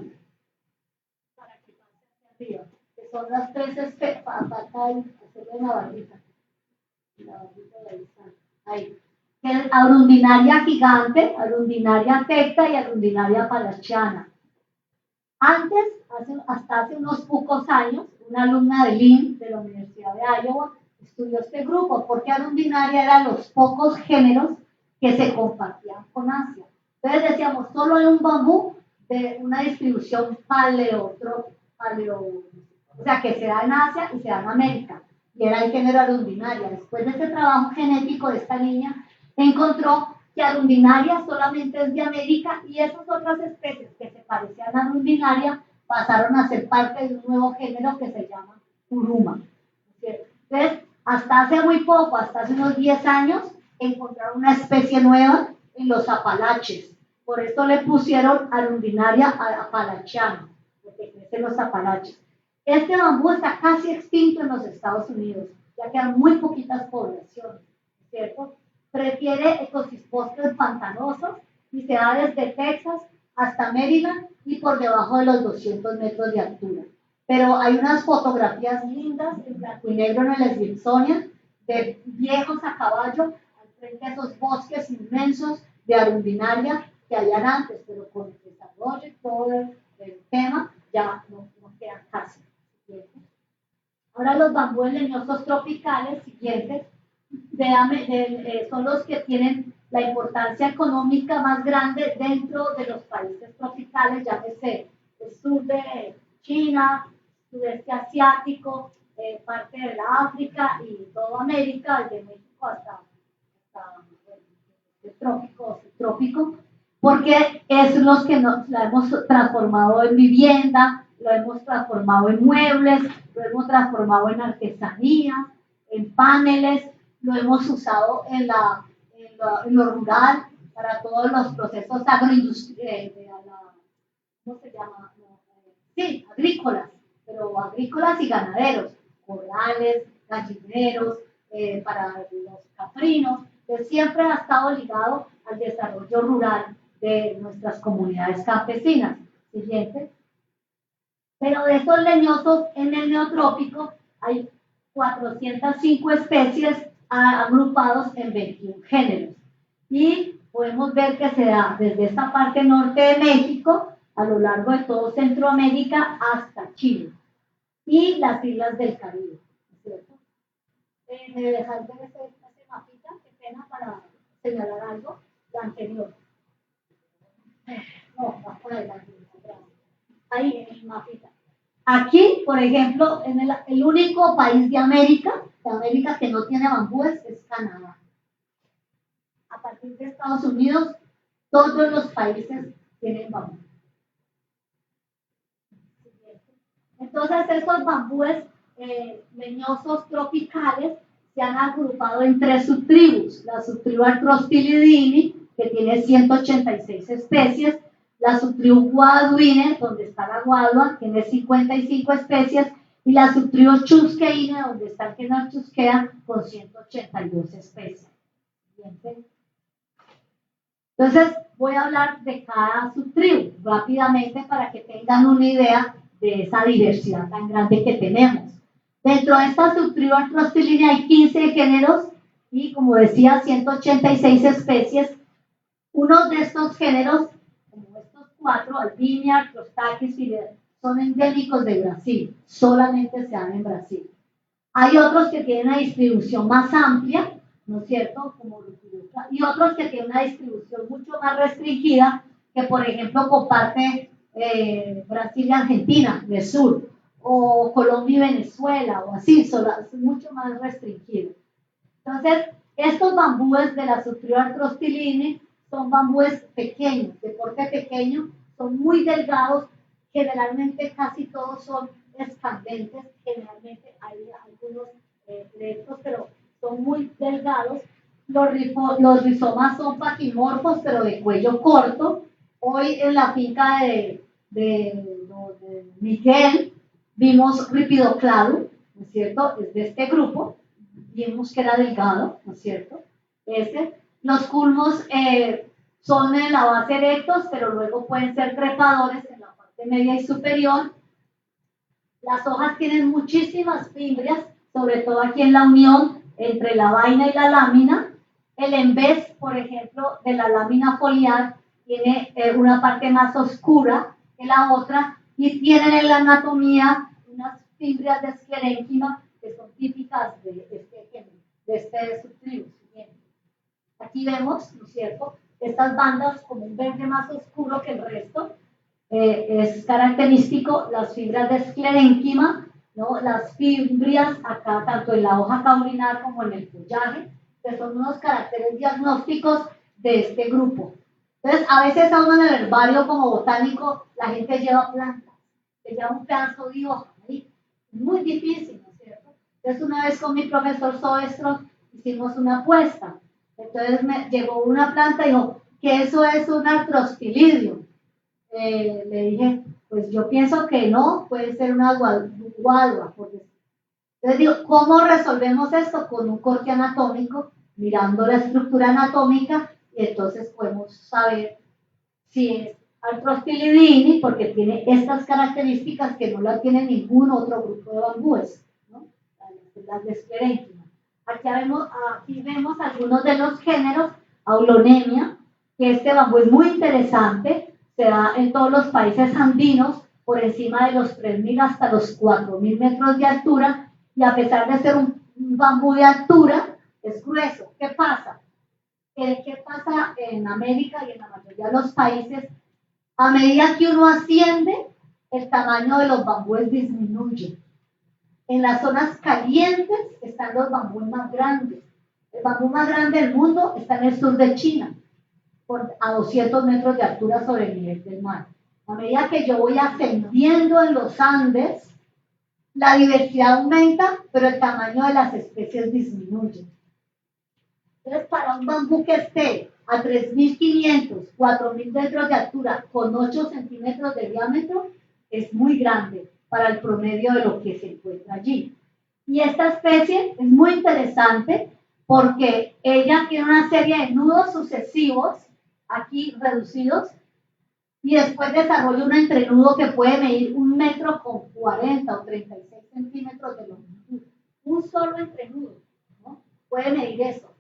para que pase hacia arriba, que son las 3 especies. La barbita de ahí está. Ahí. Arundinaria gigante, arundinaria tecta y arundinaria palachiana. Antes, hasta hace unos pocos años, una alumna de LIM, de la Universidad de Iowa, estudió este grupo, porque arundinaria eran los pocos géneros que se compartían con Asia. Entonces decíamos, solo hay un bambú de una distribución o sea, que se da en Asia y se da en América. Y era el género arundinaria. Después de ese trabajo genético de esta niña, encontró que arundinaria solamente es de América y esas otras especies que se parecían a arundinaria pasaron a ser parte de un nuevo género que se llama Kuruma. Entonces, hasta hace muy poco, hasta hace unos 10 años, encontraron una especie nueva en los Apalaches. Por eso le pusieron arundinaria apalachiana, porque crece en los Apalaches. Este bambú está casi extinto en los Estados Unidos, ya quedan muy poquitas poblaciones, ¿cierto? Prefiere ecosistemas pantanosos y se da desde Texas hasta Maryland y por debajo de los 200 metros de altura. Pero hay unas fotografías lindas en blanco y negro en el Smithsonian de viejos a caballo al frente de esos bosques inmensos de arundinaria que habían antes, pero con el desarrollo y todo el tema ya no quedan casi. Ahora los bambúes leñosos tropicales siguientes son los que tienen la importancia económica más grande dentro de los países tropicales, llámese el sur de China, sudeste asiático, parte de la África y toda América, desde México hasta el trópico, subtrópico, porque es los que la hemos transformado en vivienda, lo hemos transformado en muebles, lo hemos transformado en artesanías, en paneles, lo hemos usado en lo rural para todos los procesos agroindustriales, ¿cómo se llama? Sí, agrícolas, pero agrícolas y ganaderos, corrales, gallineros, para los caprinos, que siempre ha estado ligado al desarrollo rural de nuestras comunidades campesinas. Siguiente. Pero de estos leñosos en el neotrópico hay 405 especies agrupados en 21 géneros. Y podemos ver que se da desde esta parte norte de México a lo largo de todo Centroamérica hasta Chile y las islas del Caribe. ¿Cierto? ¿Me dejas ver ese mapita? Qué pena para señalar algo. Lo anterior. No, va por adelante. Ahí en el mapita. Aquí, por ejemplo, en el único país de América que no tiene bambúes es Canadá. A partir de Estados Unidos, todos los países tienen bambú. Entonces, estos bambúes leñosos tropicales se han agrupado en 3 subtribus. La subtribu Archrostilidini, que tiene 186 especies, la subtribu Guaduine, donde está la guadua, tiene 55 especies, y la subtribu Chusqueine, donde está el género Chusquea, con 182 especies. Entonces, voy a hablar de cada subtribu rápidamente para que tengan una idea de esa diversidad tan grande que tenemos. Dentro de esta subtribu Archrostilini hay 15 géneros y, como decía, 186 especies. Uno de estos géneros, como estos cuatro, Albinia, Archrostachys, son endémicos de Brasil, solamente se dan en Brasil. Hay otros que tienen una distribución más amplia, ¿no es cierto? Como y otros que tienen una distribución mucho más restringida, que por ejemplo comparte Brasil y Argentina, del sur, o Colombia y Venezuela, o así, es mucho más restringido. Entonces, estos bambúes de la subtribu Archrostilini son bambúes pequeños, de porte pequeño, son muy delgados, generalmente casi todos son escandentes, generalmente hay algunos de estos, pero son muy delgados. Los rizomas son paquimorfos, pero de cuello corto. Hoy en la finca de Miguel vimos Rhipidocladum, ¿no es cierto? Es de este grupo, vimos que era delgado, ¿no es cierto? Los culmos son en la base erectos, pero luego pueden ser trepadores en la parte media y superior. Las hojas tienen muchísimas fimbrias, sobre todo aquí en la unión entre la vaina y la lámina. El embés, por ejemplo, de la lámina foliar tiene una parte más oscura que la otra y tienen en la anatomía unas fimbrias de esclerénquima que son típicas de este subtribu. Aquí vemos, ¿no es cierto?, estas bandas como un verde más oscuro que el resto. Es característico las fibras de esclerénquima, ¿no? Las fimbrias acá, tanto en la hoja caulinar como en el follaje, que son unos caracteres diagnósticos de este grupo. Entonces, a veces a uno en el herbario como botánico, la gente lleva plantas, se lleva un pedazo de hoja, ¿sí? Muy difícil, ¿no es cierto? Entonces, una vez con mi profesor Soestro hicimos una apuesta. Entonces, me llegó una planta y dijo que eso es un Archrostilidium. Le dije, pues yo pienso que no, puede ser una guadua. Entonces digo, ¿cómo resolvemos esto? Con un corte anatómico, mirando la estructura anatómica, y entonces podemos saber si es Archrostilidini, porque tiene estas características que no la tiene ningún otro grupo de bambúes, ¿no? Las de esclerénquima. Aquí vemos algunos de los géneros. Aulonemia, que este bambú es muy interesante, se da en todos los países andinos, por encima de los 3.000 hasta los 4.000 metros de altura, y a pesar de ser un bambú de altura, es grueso. ¿Qué pasa? ¿Qué pasa en América y en la mayoría de los países? A medida que uno asciende, el tamaño de los bambúes disminuye. En las zonas calientes están los bambúes más grandes. El bambú más grande del mundo está en el sur de China, a 200 metros de altura sobre el nivel del mar. A medida que yo voy ascendiendo en los Andes, la diversidad aumenta, pero el tamaño de las especies disminuye. Entonces, para un bambú que esté a 3.500, 4.000 metros de altura, con 8 centímetros de diámetro, es muy grande para el promedio de lo que se encuentra allí. Y esta especie es muy interesante porque ella tiene una serie de nudos sucesivos, aquí reducidos, y después desarrolla un entrenudo que puede medir 1,40 metros o 36 centímetros de longitud. Un solo entrenudo, ¿no? Puede medir eso.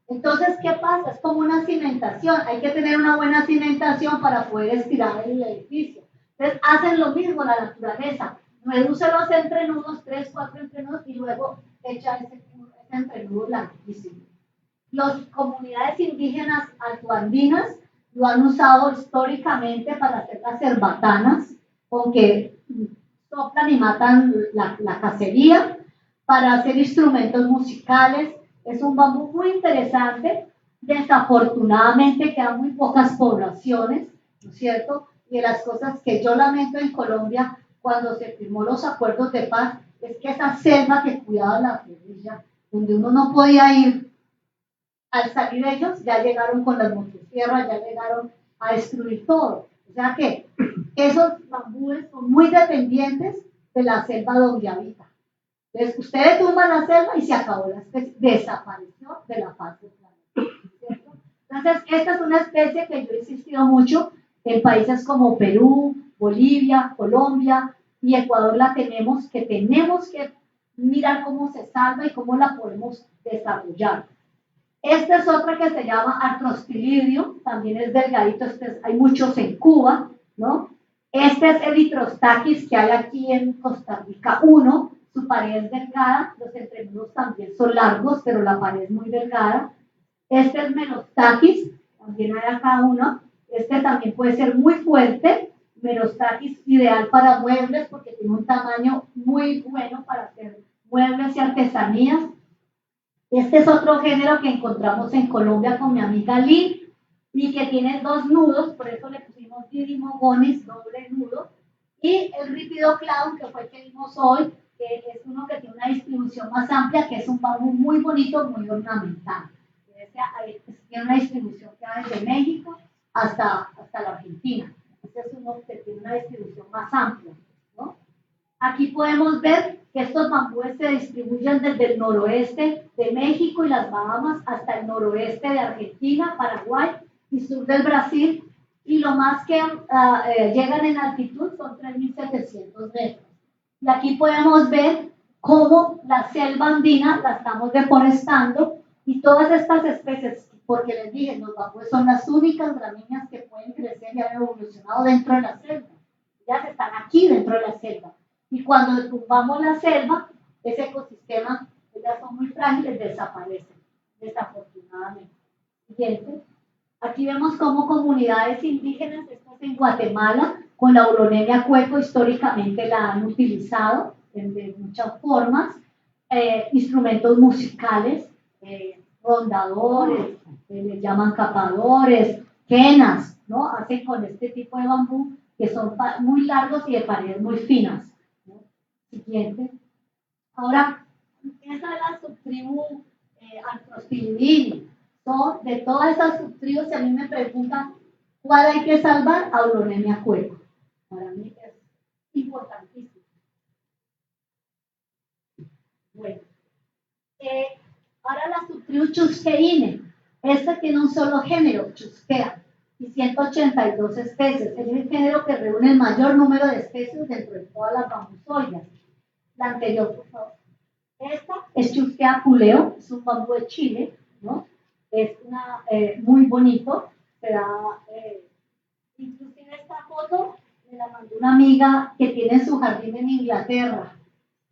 Entonces, ¿qué pasa? Es como una cimentación. Hay que tener una buena cimentación para poder estirar el edificio. Entonces, hacen lo mismo la naturaleza. Reduce los entrenudos, 3, 4 entrenudos, y luego echa ese entrenudo larguísimo. Las comunidades indígenas altoandinas lo han usado históricamente para hacer las cerbatanas, con que soplan y matan la cacería, para hacer instrumentos musicales. Es un bambú muy interesante. Desafortunadamente quedan muy pocas poblaciones, ¿no es cierto? Y de las cosas que yo lamento en Colombia, cuando se firmó los acuerdos de paz, es que esa selva que cuidaba la guerrilla, donde uno no podía ir, al salir ellos, ya llegaron con las motosierras, ya llegaron a destruir todo. O sea que esos bambúes son muy dependientes de la selva donde habitan. Entonces, ustedes tumban la selva y se acabó la especie, desapareció de la faz del planeta, ¿cierto? Entonces, esta es una especie que yo he insistido mucho en países como Perú, Bolivia, Colombia y Ecuador. La tenemos que mirar cómo se salva y cómo la podemos desarrollar. Esta es otra que se llama Arthrospilidium, también es delgadito, hay muchos en Cuba, ¿no? Este es el Itrostachys que hay aquí en Costa Rica 1, su pared es delgada, los entrenudos también son largos, pero la pared es muy delgada. Este es Melostachys, también hay acá uno, este también puede ser muy fuerte, Melostachys ideal para muebles porque tiene un tamaño muy bueno para hacer muebles y artesanías. Este es otro género que encontramos en Colombia con mi amiga Lee y que tiene 2 nudos, por eso le pusimos Didimogonis, doble nudo. Y el Rípido Clown, que fue el que vimos hoy, que es uno que tiene una distribución más amplia, que es un bambú muy bonito, muy ornamental. Tiene una distribución que va desde México hasta la Argentina. Este es uno que tiene una distribución más amplia, ¿no? Aquí podemos ver que estos bambúes se distribuyen desde el noroeste de México y las Bahamas hasta el noroeste de Argentina, Paraguay y sur del Brasil, y lo más que llegan en altitud son 3.700 metros. Y aquí podemos ver cómo la selva andina la estamos deforestando y todas estas especies, porque les dije, los bambúes son las únicas gramíneas que pueden crecer y han evolucionado dentro de la selva. Ellas están aquí dentro de la selva. Y cuando tumbamos la selva, ese ecosistema, ellas son muy frágiles, desaparecen, desafortunadamente. Siguiente. Aquí vemos cómo comunidades indígenas, esto es en Guatemala, con la Aulonemia cueco históricamente la han utilizado de muchas formas, instrumentos musicales, rondadores, les llaman capadores, quenas, ¿no? Hacen con este tipo de bambú que son muy largos y de paredes muy finas. Siguiente. Ahora, esa es la subtribu Arthrospilidium. Son de todas esas subtribus, si a mí me preguntan cuál hay que salvar, Aulonemia cueco. Para mí es importantísimo. Bueno, ahora la subtribu Chusqueine. Esta tiene un solo género, Chusquea, y 182 especies. Es el género que reúne el mayor número de especies dentro de todas las bambusoides. La anterior, por favor. Esta es Chusquea puleo, es un bambú de Chile, ¿no? Es muy bonito, inclusive esta foto me la mandó una amiga que tiene su jardín en Inglaterra.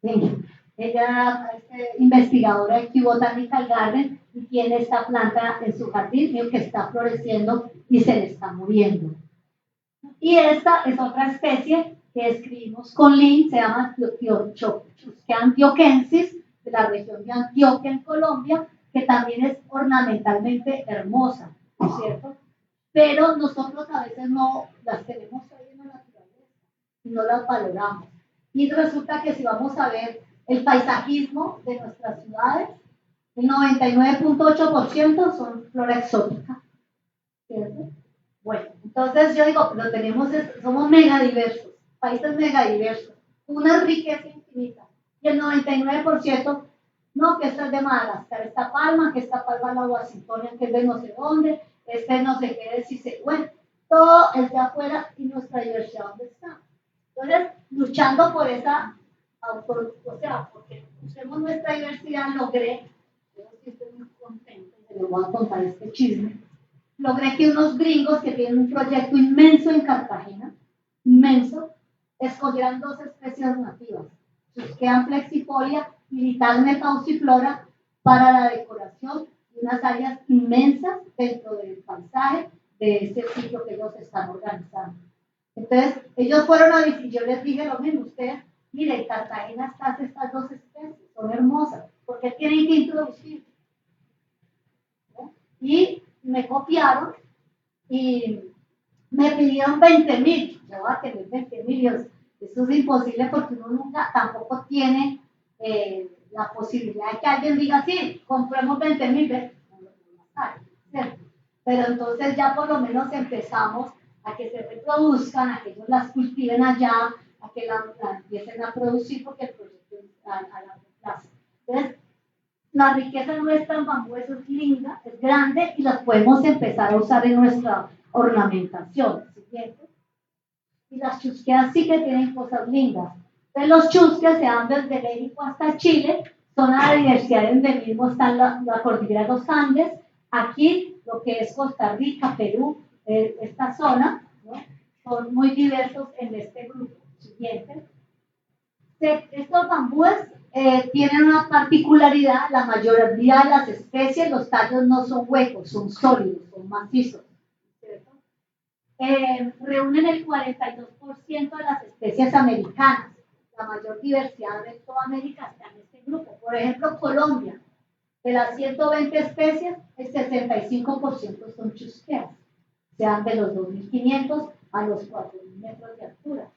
Sí. Ella es investigadora de Kew Botanical Garden y tiene esta planta en su jardín que está floreciendo y se le está muriendo. Y esta es otra especie que escribimos con Lynn, se llama Chusquea antioquensis, de la región de Antioquia en Colombia, que también es ornamentalmente hermosa, ¿no es cierto? Pero nosotros a veces no las tenemos ahí en la naturaleza y no las valoramos. Y resulta que si vamos a ver el paisajismo de nuestras ciudades, el 99.8% son flora exótica, ¿cierto? Bueno, entonces yo digo, lo tenemos, somos mega diversos, países mega diversos, una riqueza infinita, y el 99%, no, que esta es de Madagascar, esta palma, que esta palma es la Washingtonia, que es de no sé dónde, este no sé qué es, bueno, todo es de afuera y nuestra diversidad, ¿dónde está? Entonces, luchando por esa o sea, porque usemos nuestra diversidad, logré, yo estoy muy contenta, y les voy a contar este chisme, logré que unos gringos que tienen un proyecto inmenso en Cartagena, inmenso, escogieran 2 especies nativas, Chusquea flexifolia y Vitalme pauciflora, para la decoración de unas áreas inmensas dentro del paisaje de este sitio que ellos están organizando. Entonces, ellos fueron a visitar, yo les dije lo mismo, ustedes, mire, en Cartagena están estas 2 especies, son hermosas, ¿por qué tienen que introducir? ¿No? Y me copiaron y me pidieron 20.000. Yo voy a tener 20.000. Eso es imposible porque uno nunca tampoco tiene la posibilidad de que alguien diga, sí, compremos 20.000. Pero entonces ya por lo menos empezamos a que se reproduzcan, a que ellos las cultiven allá, a que la empiecen a producir porque el proyecto es a largo plazo. Entonces, la riqueza nuestra en bambú es linda, es grande y las podemos empezar a usar en nuestra ornamentación. ¿Siguiente? Y las chusqueas sí que tienen cosas lindas. Entonces, los chusques se dan desde México hasta Chile, zona de diversidad de endemismo está la cordillera de los Andes, aquí lo que es Costa Rica, Perú, esta zona, ¿no? Son muy diversos en este grupo. Siguiente. Estos bambúes tienen una particularidad, la mayoría de las especies, los tallos no son huecos, son sólidos, son macizos, ¿cierto? Reúnen el 42% de las especies americanas, la mayor diversidad de toda América está en este grupo. Por ejemplo, Colombia, de las 120 especies, el 65% son chusqueas, sean de los 2.500 a los 4.000 metros de altura.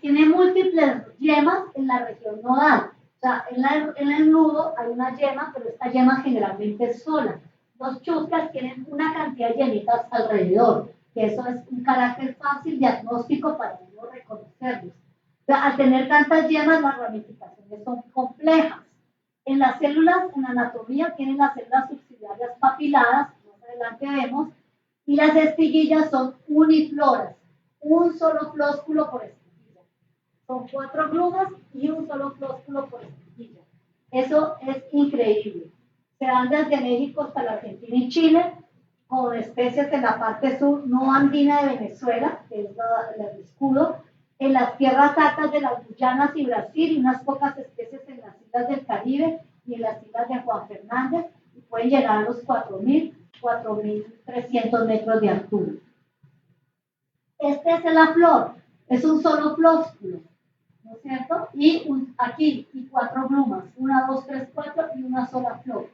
Tiene múltiples yemas en la región nodal. O sea, en el nudo hay una yema, pero esta yema generalmente es sola. Los chuscas tienen una cantidad de yemitas alrededor, que eso es un carácter fácil diagnóstico para uno reconocerlos. O sea, al tener tantas yemas, las ramificaciones son complejas. En las células, en la anatomía, tienen las células subsidiarias papiladas, más adelante vemos, y las espiguillas son unifloras, un solo flósculo por espiguilla. Son 4 glumas y un solo flósculo por espiguilla. Eso es increíble. Se dan desde México hasta la Argentina y Chile, con especies en la parte sur no andina de Venezuela, que es el escudo, en las tierras altas de las Guyanas y Brasil, y unas pocas especies en las islas del Caribe y en las islas de Juan Fernández, y pueden llegar a los 4.000, 4.300 metros de altura. Este es la flor, es un solo flósculo, ¿no es cierto? Y aquí, y 4 glumas, 1, 2, 3, 4 y una sola flor.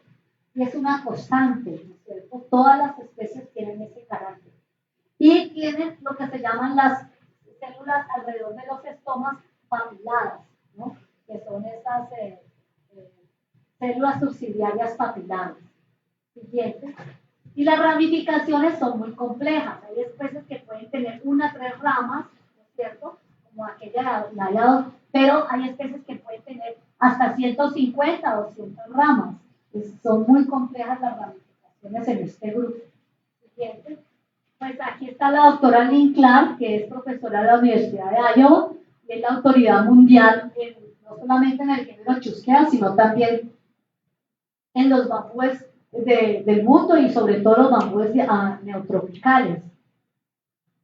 Y es una constante, ¿no es cierto? Todas las especies tienen ese carácter. Y tienen lo que se llaman las células alrededor de los estomas papiladas, ¿no? Que son estas células subsidiarias papiladas. Siguiente. Y las ramificaciones son muy complejas. Hay especies que pueden tener 1 a 3 ramas, ¿no es cierto? Como aquella la pero hay especies que pueden tener hasta 150 o 200 ramas. Son muy complejas las ramificaciones en este grupo. Siguiente. Pues aquí está la doctora Lynn Clark, que es profesora de la Universidad de Iowa, y es la autoridad mundial no solamente en el género chusquea, sino también en los bambúes del mundo y sobre todo los bambúes neotropicales.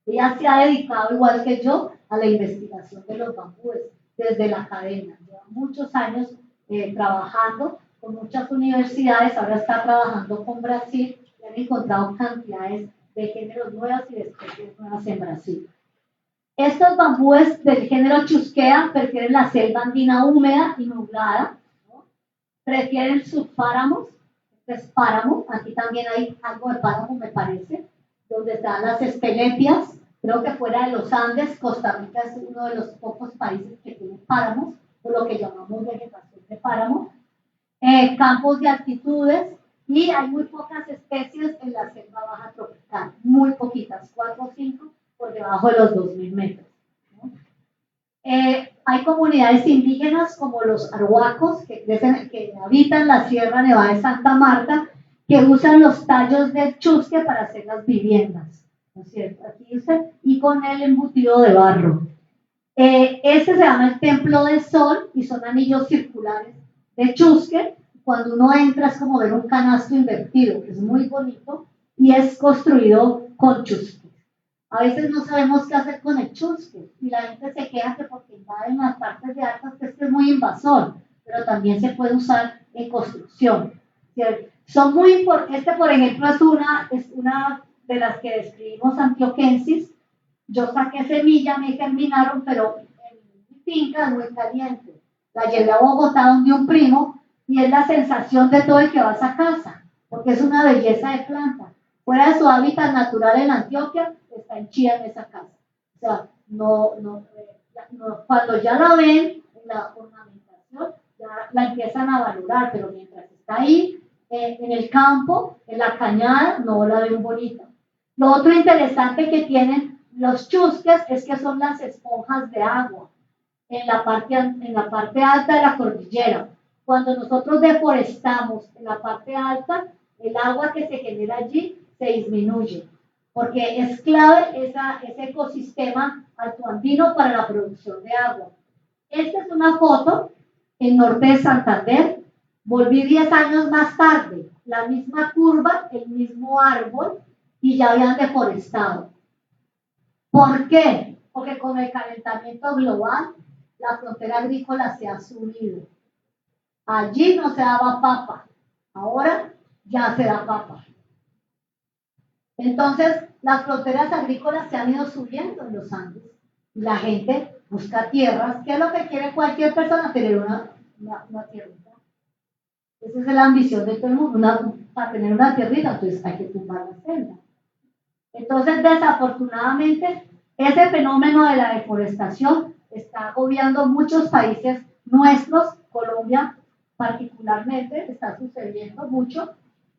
Ella se ha dedicado, igual que yo, a la investigación de los bambúes desde la academia. Lleva muchos años trabajando con muchas universidades, ahora está trabajando con Brasil y han encontrado cantidades de géneros nuevos y de especies nuevas en Brasil. Estos bambúes del género chusquea prefieren la selva andina húmeda y nublada, ¿no? Prefieren subpáramos, este es páramo, aquí también hay algo de páramo me parece, donde están las espelepias, creo que fuera de los Andes, Costa Rica es uno de los pocos países que tienen páramos, o lo que llamamos vegetación de páramo, campos de altitudes, y hay muy pocas especies en la selva baja tropical, muy poquitas, 4 o 5 por debajo de los 2.000 metros, ¿no? Hay comunidades indígenas como los arhuacos que habitan la Sierra Nevada de Santa Marta, que usan los tallos del chusque para hacer las viviendas, ¿no es cierto? Aquí dice, y con el embutido de barro. Este se llama el Templo del Sol y son anillos circulares de chusque. Cuando uno entra es como ver un canasto invertido, es muy bonito y es construido con chusque. A veces no sabemos qué hacer con el chusque y la gente se queja que porque invaden las partes de altas, que es muy invasor, pero también se puede usar en construcción. Son muy importantes, por ejemplo, es una de las que describimos antioquensis. Yo saqué semilla, me germinaron, pero en mi finca es muy caliente. La llevé a Bogotá donde un primo y es la sensación de todo el que va a esa casa, porque es una belleza de planta. Fuera de su hábitat natural en Antioquia, está en Chía en esa casa. O sea, cuando ya la ven en la ornamentación, ya la empiezan a valorar, pero mientras está ahí, en el campo, en la cañada, no la ven bonita. Lo otro interesante que tienen los chusques es que son las esponjas de agua en la parte alta de la cordillera. Cuando nosotros deforestamos en la parte alta, el agua que se genera allí se disminuye, porque es clave ese ecosistema altoandino para la producción de agua. Esta es una foto en norte de Santander. Volví 10 años más tarde, la misma curva, el mismo árbol y ya habían deforestado. ¿Por qué? Porque con el calentamiento global la frontera agrícola se ha subido. Allí no se daba papa, ahora ya se da papa. Entonces, las fronteras agrícolas se han ido subiendo en los Andes. La gente busca tierras. ¿Qué es lo que quiere cualquier persona? Tener una tierrita. Esa es la ambición de todo el mundo. Para tener una tierrita, entonces hay que tumbar la selva. Entonces, desafortunadamente, ese fenómeno de la deforestación está agobiando muchos países nuestros, Colombia particularmente, está sucediendo mucho,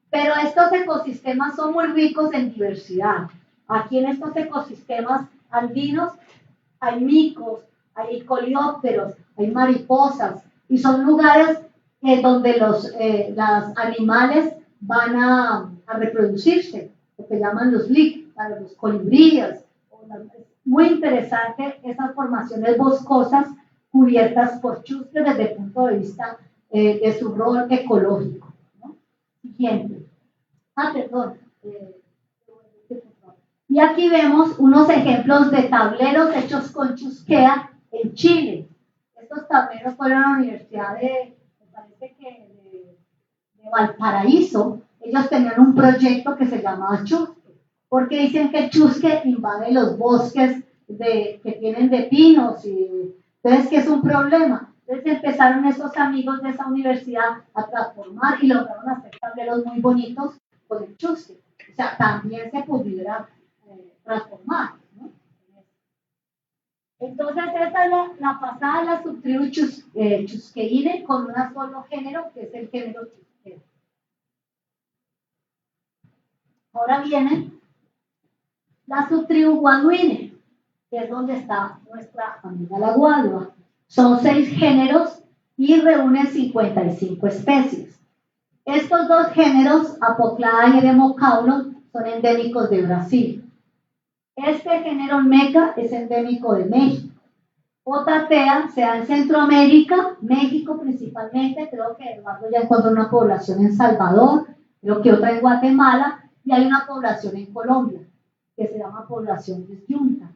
pero estos ecosistemas son muy ricos en diversidad. Aquí en estos ecosistemas andinos hay micos, hay coleópteros, hay mariposas, y son lugares donde los animales van a reproducirse, lo que llaman los lic, para los colibríes. Muy interesante esas formaciones boscosas cubiertas por chusques desde el punto de vista de su rol ecológico, ¿no? Siguiente. Perdón. Y aquí vemos unos ejemplos de tableros hechos con chusquea en Chile. Estos tableros fueron a la Universidad me parece que de Valparaíso. Ellos tenían un proyecto que se llamaba Chusque, porque dicen que el chusque invade los bosques que tienen de pinos, y entonces que es un problema. Entonces empezaron esos amigos de esa universidad a transformar y lograron hacer tableros muy bonitos con el chusque. O sea, también se pudiera transformar, ¿no? Entonces esta es la pasada de la subtribu chusqueíne con un solo género, que es el género chusqueo. Ahora viene la subtribu guaduine, que es donde está nuestra amiga la guadua. Son 6 géneros y reúnen 55 especies. Estos 2 géneros, Apoclada y Edemocaulo, son endémicos de Brasil. Este género meca es endémico de México. Otatea se da en Centroamérica, México principalmente, creo que Eduardo ya encontró una población en Salvador, creo que otra en Guatemala, y hay una población en Colombia, que se llama población disyunta.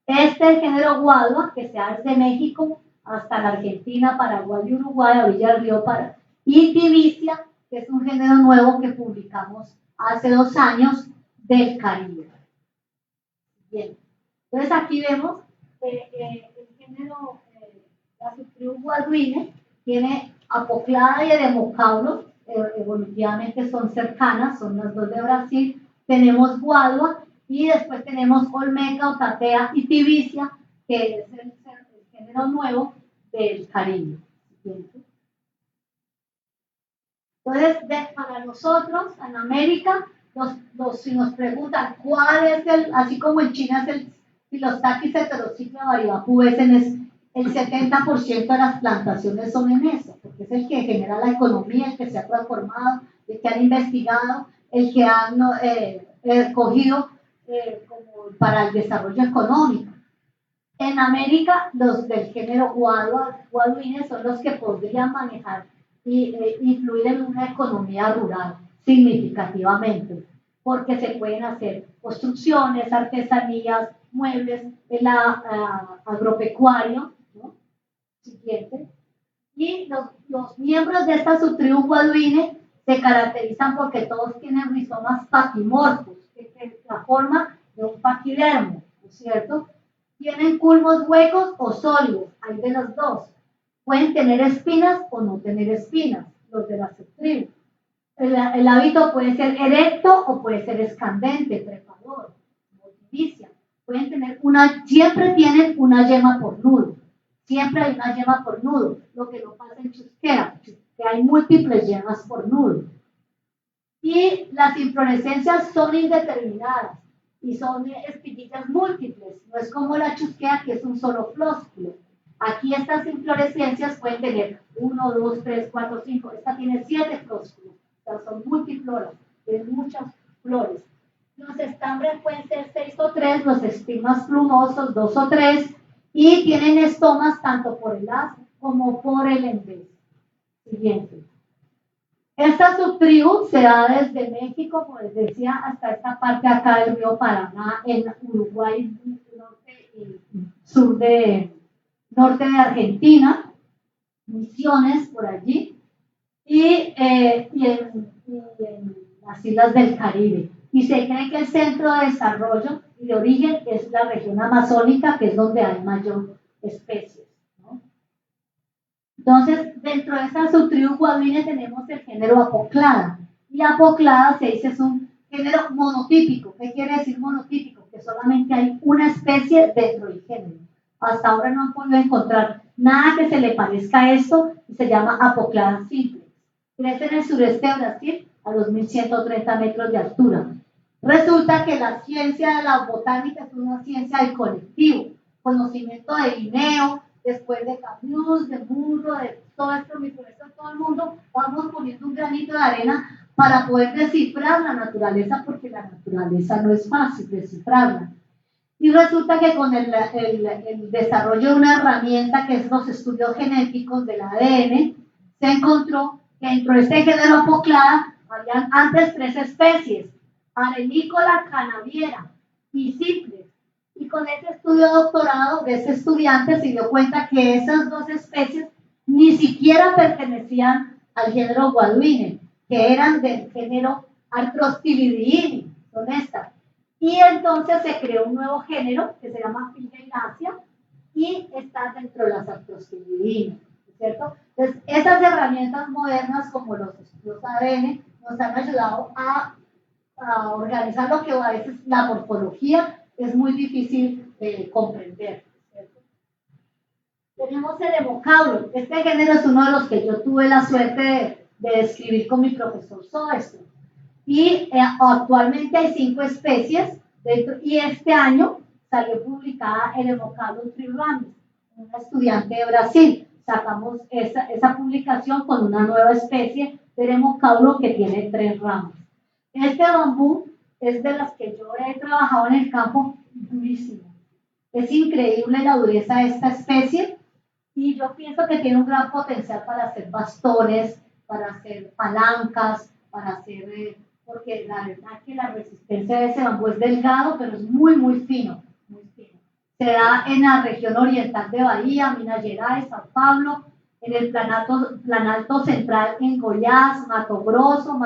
Este género guadua, que se da desde México hasta la Argentina, Paraguay y Uruguay, a orilla del río Paraná, y Tivicia, que es un género nuevo que publicamos hace 2 años del Caribe. Bien, entonces aquí vemos el género, la subtribu guaduine, tiene Apoclada y Edemocaulo, evolutivamente son cercanas, son las 2 de Brasil. Tenemos guadua y después tenemos olmeca, otatea y tivicia, que es el género nuevo del Caribe. Entonces, para nosotros, en América, si nos preguntan cuál es así como en China es si los taquis heterociclo variabú es el 70% de las plantaciones son en eso, porque es el que genera la economía, el que se ha transformado, el que han investigado, el que han cogido como para el desarrollo económico. En América, los del género guaduine son los que podrían manejar y influir en una economía rural significativamente, porque se pueden hacer construcciones, artesanías, muebles, agropecuario, ¿no? Siguiente. Y los miembros de esta subtribu guaduine se caracterizan porque todos tienen rizomas paquimorfos, que es la forma de un paquidermo, ¿no es cierto? Tienen culmos huecos o sólidos, hay de los dos. Pueden tener espinas o no tener espinas, los de la subtribu. El hábito puede ser erecto o puede ser escandente, trepador, motivicia. Pueden tener siempre tienen una yema por nudo. Siempre hay una yema por nudo, lo que no pasa en chusquea, que hay múltiples yemas por nudo. Y las inflorescencias son indeterminadas y son espiguillas múltiples, no es como la chusquea que es un solo flósculo. Aquí estas inflorescencias pueden tener 1, 2, 3, 4, 5, esta tiene 7 flósculos, o sea, son multifloras, tienen muchas flores. Los estambres pueden ser 6 o 3, los estigmas plumosos 2 o 3, y tienen estomas tanto por el haz como por el envés. Siguiente. Esta subtribu se da desde México, como les decía, hasta esta parte acá del río Paraná, en Uruguay, norte y norte de Argentina, Misiones por allí, y en las islas del Caribe. Y se cree que el centro de desarrollo y de origen es la región amazónica, que es donde hay mayor especies. Entonces, dentro de esta subtribu guaduine tenemos el género Apoclada. Y Apoclada se dice es un género monotípico. ¿Qué quiere decir monotípico? Que solamente hay una especie dentro del género. Hasta ahora no han podido encontrar nada que se le parezca a esto y se llama Apoclada simple. Crece en el sureste de Brasil a 2130 metros de altura. Resulta que la ciencia de la botánica es una ciencia del colectivo, conocimiento de Linneo, después de Camus, de Murro, de todo esto, todo el mundo, vamos poniendo un granito de arena para poder descifrar la naturaleza, porque la naturaleza no es fácil descifrarla. Y resulta que con el desarrollo de una herramienta que es los estudios genéticos del ADN, se encontró que dentro de este género Apoclada habían antes 3 especies, arenícola, canaviera y simples. Y con ese estudio doctorado de ese estudiante se dio cuenta que esas 2 especies ni siquiera pertenecían al género guaduine, que eran del género Archrostilidiini, son estas. Y entonces se creó un nuevo género que se llama Fingeidacia y está dentro de las Archrostilidiini, ¿cierto? Entonces, esas herramientas modernas como los estudios ADN nos han ayudado a organizar lo que a veces la morfología es muy difícil de comprender, ¿cierto? Tenemos el hemocaulo. Este género es uno de los que yo tuve la suerte de describir con mi profesor Soestro. Y actualmente hay 5 especies y este año salió publicada el hemocaulo triramis, una estudiante de Brasil. Sacamos esa publicación con una nueva especie del hemocaulo que tiene 3 ramas. Este bambú es de las que yo he trabajado en el campo, durísimo. Es increíble la dureza de esta especie y yo pienso que tiene un gran potencial para hacer bastones, para hacer palancas, para hacer, porque la verdad que la resistencia de ese bambú es delgado, pero es muy, muy fino, muy fino. Se da en la región oriental de Bahía, Minas Gerais, San Pablo, en el planalto central en Goiás, Mato Grosso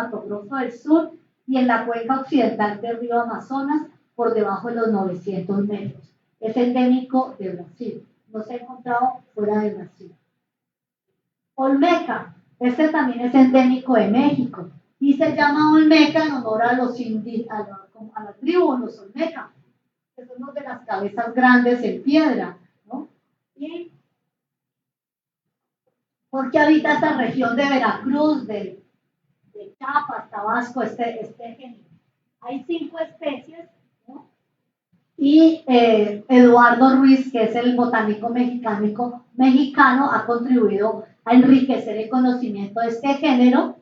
del Sur, y en la cuenca occidental del río Amazonas, por debajo de los 900 metros. Es endémico de Brasil, no se ha encontrado fuera de Brasil. Olmeca, este también es endémico de México, y se llama Olmeca en honor a la tribu, los Olmeca, que son uno de las cabezas grandes en piedra, ¿no? Y porque habita esta región de Veracruz, de Chiapas, Tabasco, este género. Hay 5 especies, ¿no? Y Eduardo Ruiz, que es el botánico mexicano, ha contribuido a enriquecer el conocimiento de este género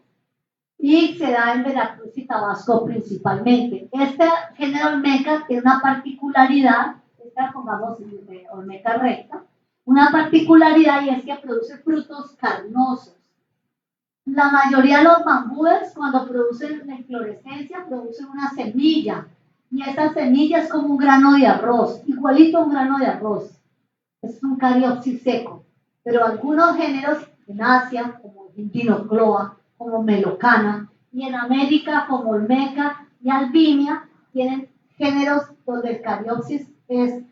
y se da en Veracruz y Tabasco principalmente. Este género olmeca tiene una particularidad, esta pongamos olmeca recta, una particularidad y es que produce frutos carnosos. La mayoría de los bambúes, cuando producen la inflorescencia, producen una semilla. Y esa semilla es como un grano de arroz, igualito a un grano de arroz. Es un cariopsis seco. Pero algunos géneros en Asia, como Dinocloa, como Melocana, y en América, como Olmeca y Albinia, tienen géneros donde el cariopsis es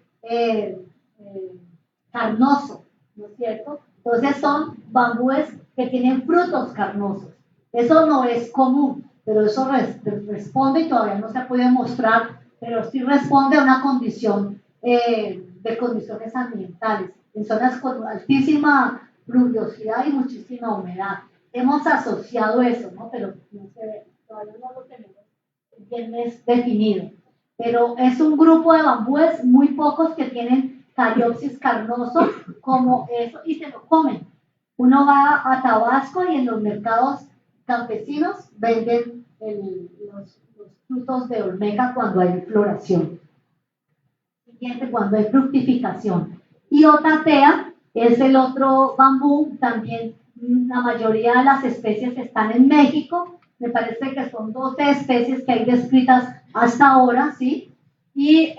carnoso, ¿no es cierto? Entonces son bambúes que tienen frutos carnosos. Eso no es común, pero eso responde y todavía no se ha podido mostrar, pero sí responde a una condición de condiciones ambientales, en zonas con altísima pluviosidad y muchísima humedad. Hemos asociado eso, ¿no? Pero no se ve, todavía no lo tenemos bien definido. Pero es un grupo de bambúes, muy pocos que tienen cariopsis carnoso como eso y se lo comen. Uno va a Tabasco y en los mercados campesinos venden los frutos de olmeca cuando hay floración. Siguiente, cuando hay fructificación. Y Otatea es el otro bambú, también la mayoría de las especies están en México, me parece que son 12 especies que hay descritas hasta ahora, ¿sí? Y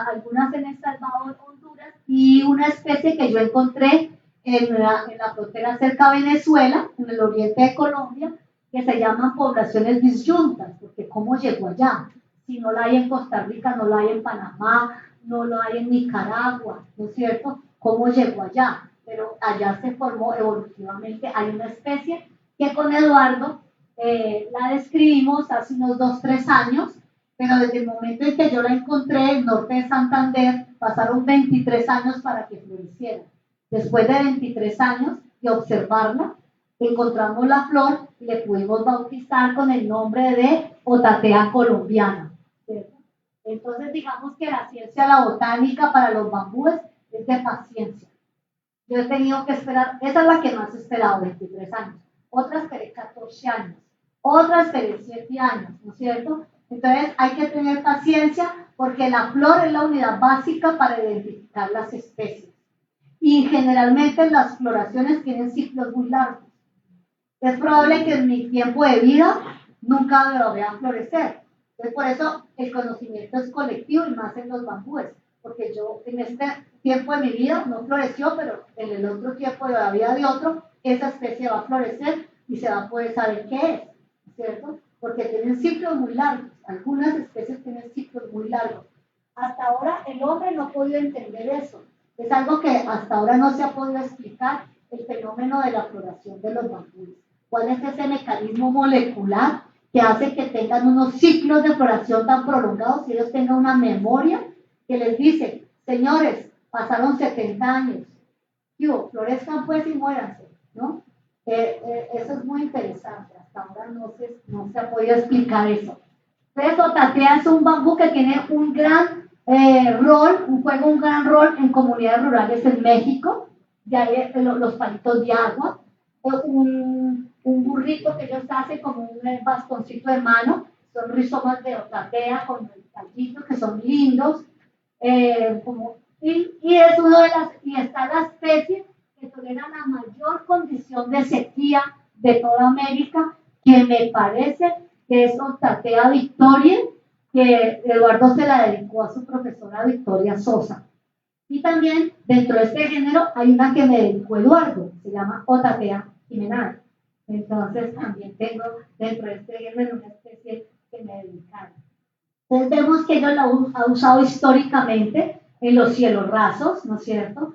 algunas en El Salvador, Honduras, y una especie que yo encontré en la frontera cerca de Venezuela, en el oriente de Colombia, que se llaman poblaciones disyuntas, porque ¿cómo llegó allá? Si no la hay en Costa Rica, no la hay en Panamá, no lo hay en Nicaragua, ¿no es cierto? ¿Cómo llegó allá? Pero allá se formó evolutivamente, hay una especie que con Eduardo la describimos hace unos 2, 3 años, pero desde el momento en que yo la encontré en el norte de Santander, pasaron 23 años para que floreciera. Después de 23 años de observarla, encontramos la flor y le pudimos bautizar con el nombre de Otatea colombiana, ¿cierto? Entonces, digamos que la ciencia, la botánica para los bambúes es de paciencia. Yo he tenido que esperar, esa es la que más he esperado, 23 años. Otra esperé 14 años, otra esperé 7 años, ¿no es cierto? Entonces hay que tener paciencia porque la flor es la unidad básica para identificar las especies. Y generalmente las floraciones tienen ciclos muy largos. Es probable que en mi tiempo de vida nunca lo vea florecer. Entonces, por eso el conocimiento es colectivo y más en los bambúes, porque yo en este tiempo de mi vida no floreció, pero en el otro tiempo de la vida de otro, esa especie va a florecer y se va a poder saber qué es, ¿cierto? Porque tienen ciclos muy largos, algunas especies tienen ciclos muy largos. Hasta ahora el hombre no ha podido entender eso, es algo que hasta ahora no se ha podido explicar, el fenómeno de la floración de los bambúes. ¿Cuál es ese mecanismo molecular que hace que tengan unos ciclos de floración tan prolongados y ellos tengan una memoria que les dice, señores, pasaron 70 años, florezcan pues y muéranse, ¿no? Eso es muy interesante, hasta ahora no se ha podido explicar eso. Entonces, Otatea es un bambú que tiene un gran juega un gran rol en comunidades rurales en México, de ahí los palitos de agua, un burrito que ellos hacen como un bastoncito de mano, son rizomas de Otatea con el tallito que son lindos, y es uno de y está la especie que tolera la mayor condición de sequía de toda América, que me parece que es Otatea Victoria, que Eduardo se la dedicó a su profesora Victoria Sosa. Y también dentro de este género hay una que me dedicó Eduardo, se llama Otatea Jimenal. Entonces también tengo dentro de este género una especie que me dedicaron. Entonces vemos que ella lo ha usado históricamente en los cielos rasos, ¿no es cierto?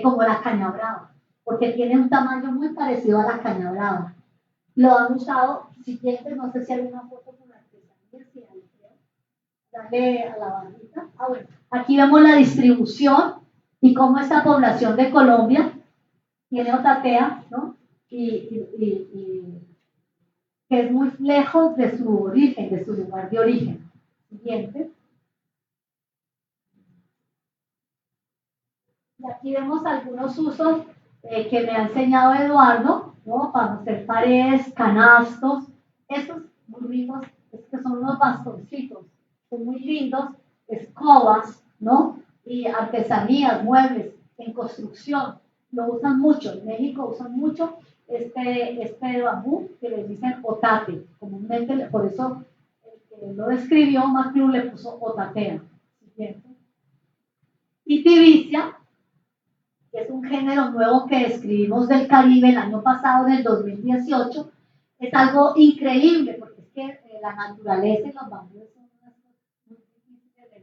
Como la caña brava, porque tiene un tamaño muy parecido a la caña brava. Lo han usado, siguiente, no sé si hay una foto con la artesanía, dale a la barrita. Bueno, aquí vemos la distribución y cómo esta población de Colombia tiene Otatea, ¿no? Y que es muy lejos de su origen, de su lugar de origen. Siguiente. Y aquí vemos algunos usos que me ha enseñado Eduardo, ¿no? Para hacer paredes, canastos. Estos burritos es que son unos bastoncitos, son muy lindos, escobas, ¿no? Y artesanías, muebles, en construcción. Lo usan mucho, en México usan mucho este bambú que les dicen otate. Comúnmente, por eso el que lo describió, McClure le puso otatea. Siguiente. Y tibicia, que es un género nuevo que describimos del Caribe el año pasado, en el 2018, es algo increíble, porque es que la naturaleza y los bambúes son unas cosas muy difíciles de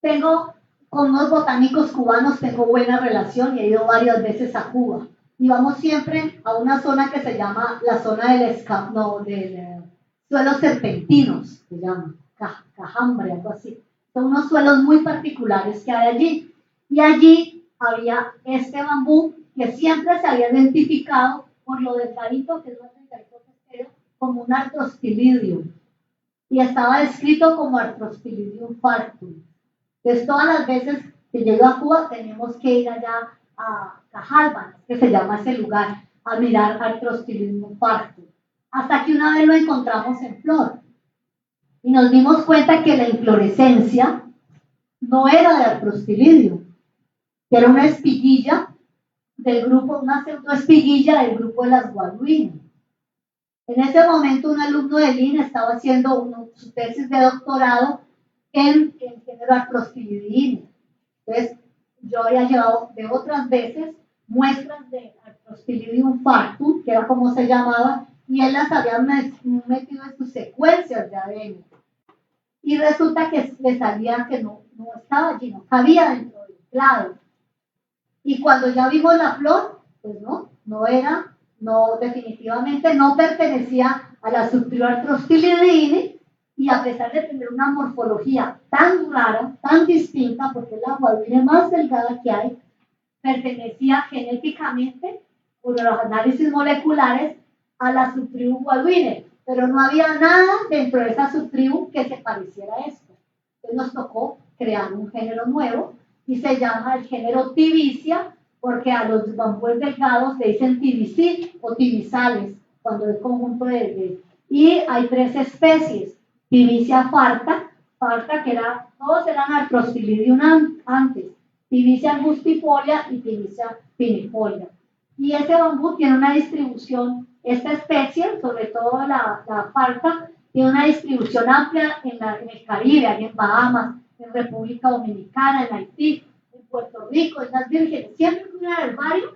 entender. Con unos botánicos cubanos tengo buena relación y he ido varias veces a Cuba. Y vamos siempre a una zona que se llama la zona del suelos serpentinos, se llama, Cajambre, algo así. Son unos suelos muy particulares que hay allí. Y allí había este bambú que siempre se había identificado por lo delgadito, que es lo delgadito que es, como un Arthrospilidium. Y estaba descrito como Arthrospilidium farcum. Entonces, todas las veces que llego a Cuba, tenemos que ir allá a Cajalban, que se llama ese lugar, a mirar Arthrospilidium farcum. Hasta que una vez lo encontramos en flor. Y nos dimos cuenta que la inflorescencia no era de Arctostilidium, que era una espiguilla del grupo, una pseudoespiguilla del grupo de las guaduinas. En ese momento un alumno de Lin estaba haciendo su tesis de doctorado en el género Arctostilidium. Entonces, yo había llevado de otras veces muestras de Arctostilidium factum, que era como se llamaba, y él las había metido en sus secuencias de ADN. Y resulta que le salía que no estaba allí, no cabía dentro del clado. Y cuando ya vimos la flor, pues no era, definitivamente no pertenecía a la subtribu Arctostilididae, y a pesar de tener una morfología tan rara, tan distinta, porque es la guaduina más delgada que hay, pertenecía genéticamente, por los análisis moleculares, a la subtribu Guaduine, pero no había nada dentro de esa subtribu que se pareciera a esto. Entonces nos tocó crear un género nuevo y se llama el género Tibicia, porque a los bambúes delgados le dicen tibicí o tibizales, cuando es conjunto y hay 3 especies: Tibicia farta, que todos eran Arctostilidium antes, Tibicia angustifolia y Tibicia pinifolia. Y ese bambú tiene una distribución, esta especie, sobre todo la farta, tiene una distribución amplia en el Caribe, en Bahamas, en República Dominicana, en Haití, en Puerto Rico, en las Vírgenes. Siempre que un herbario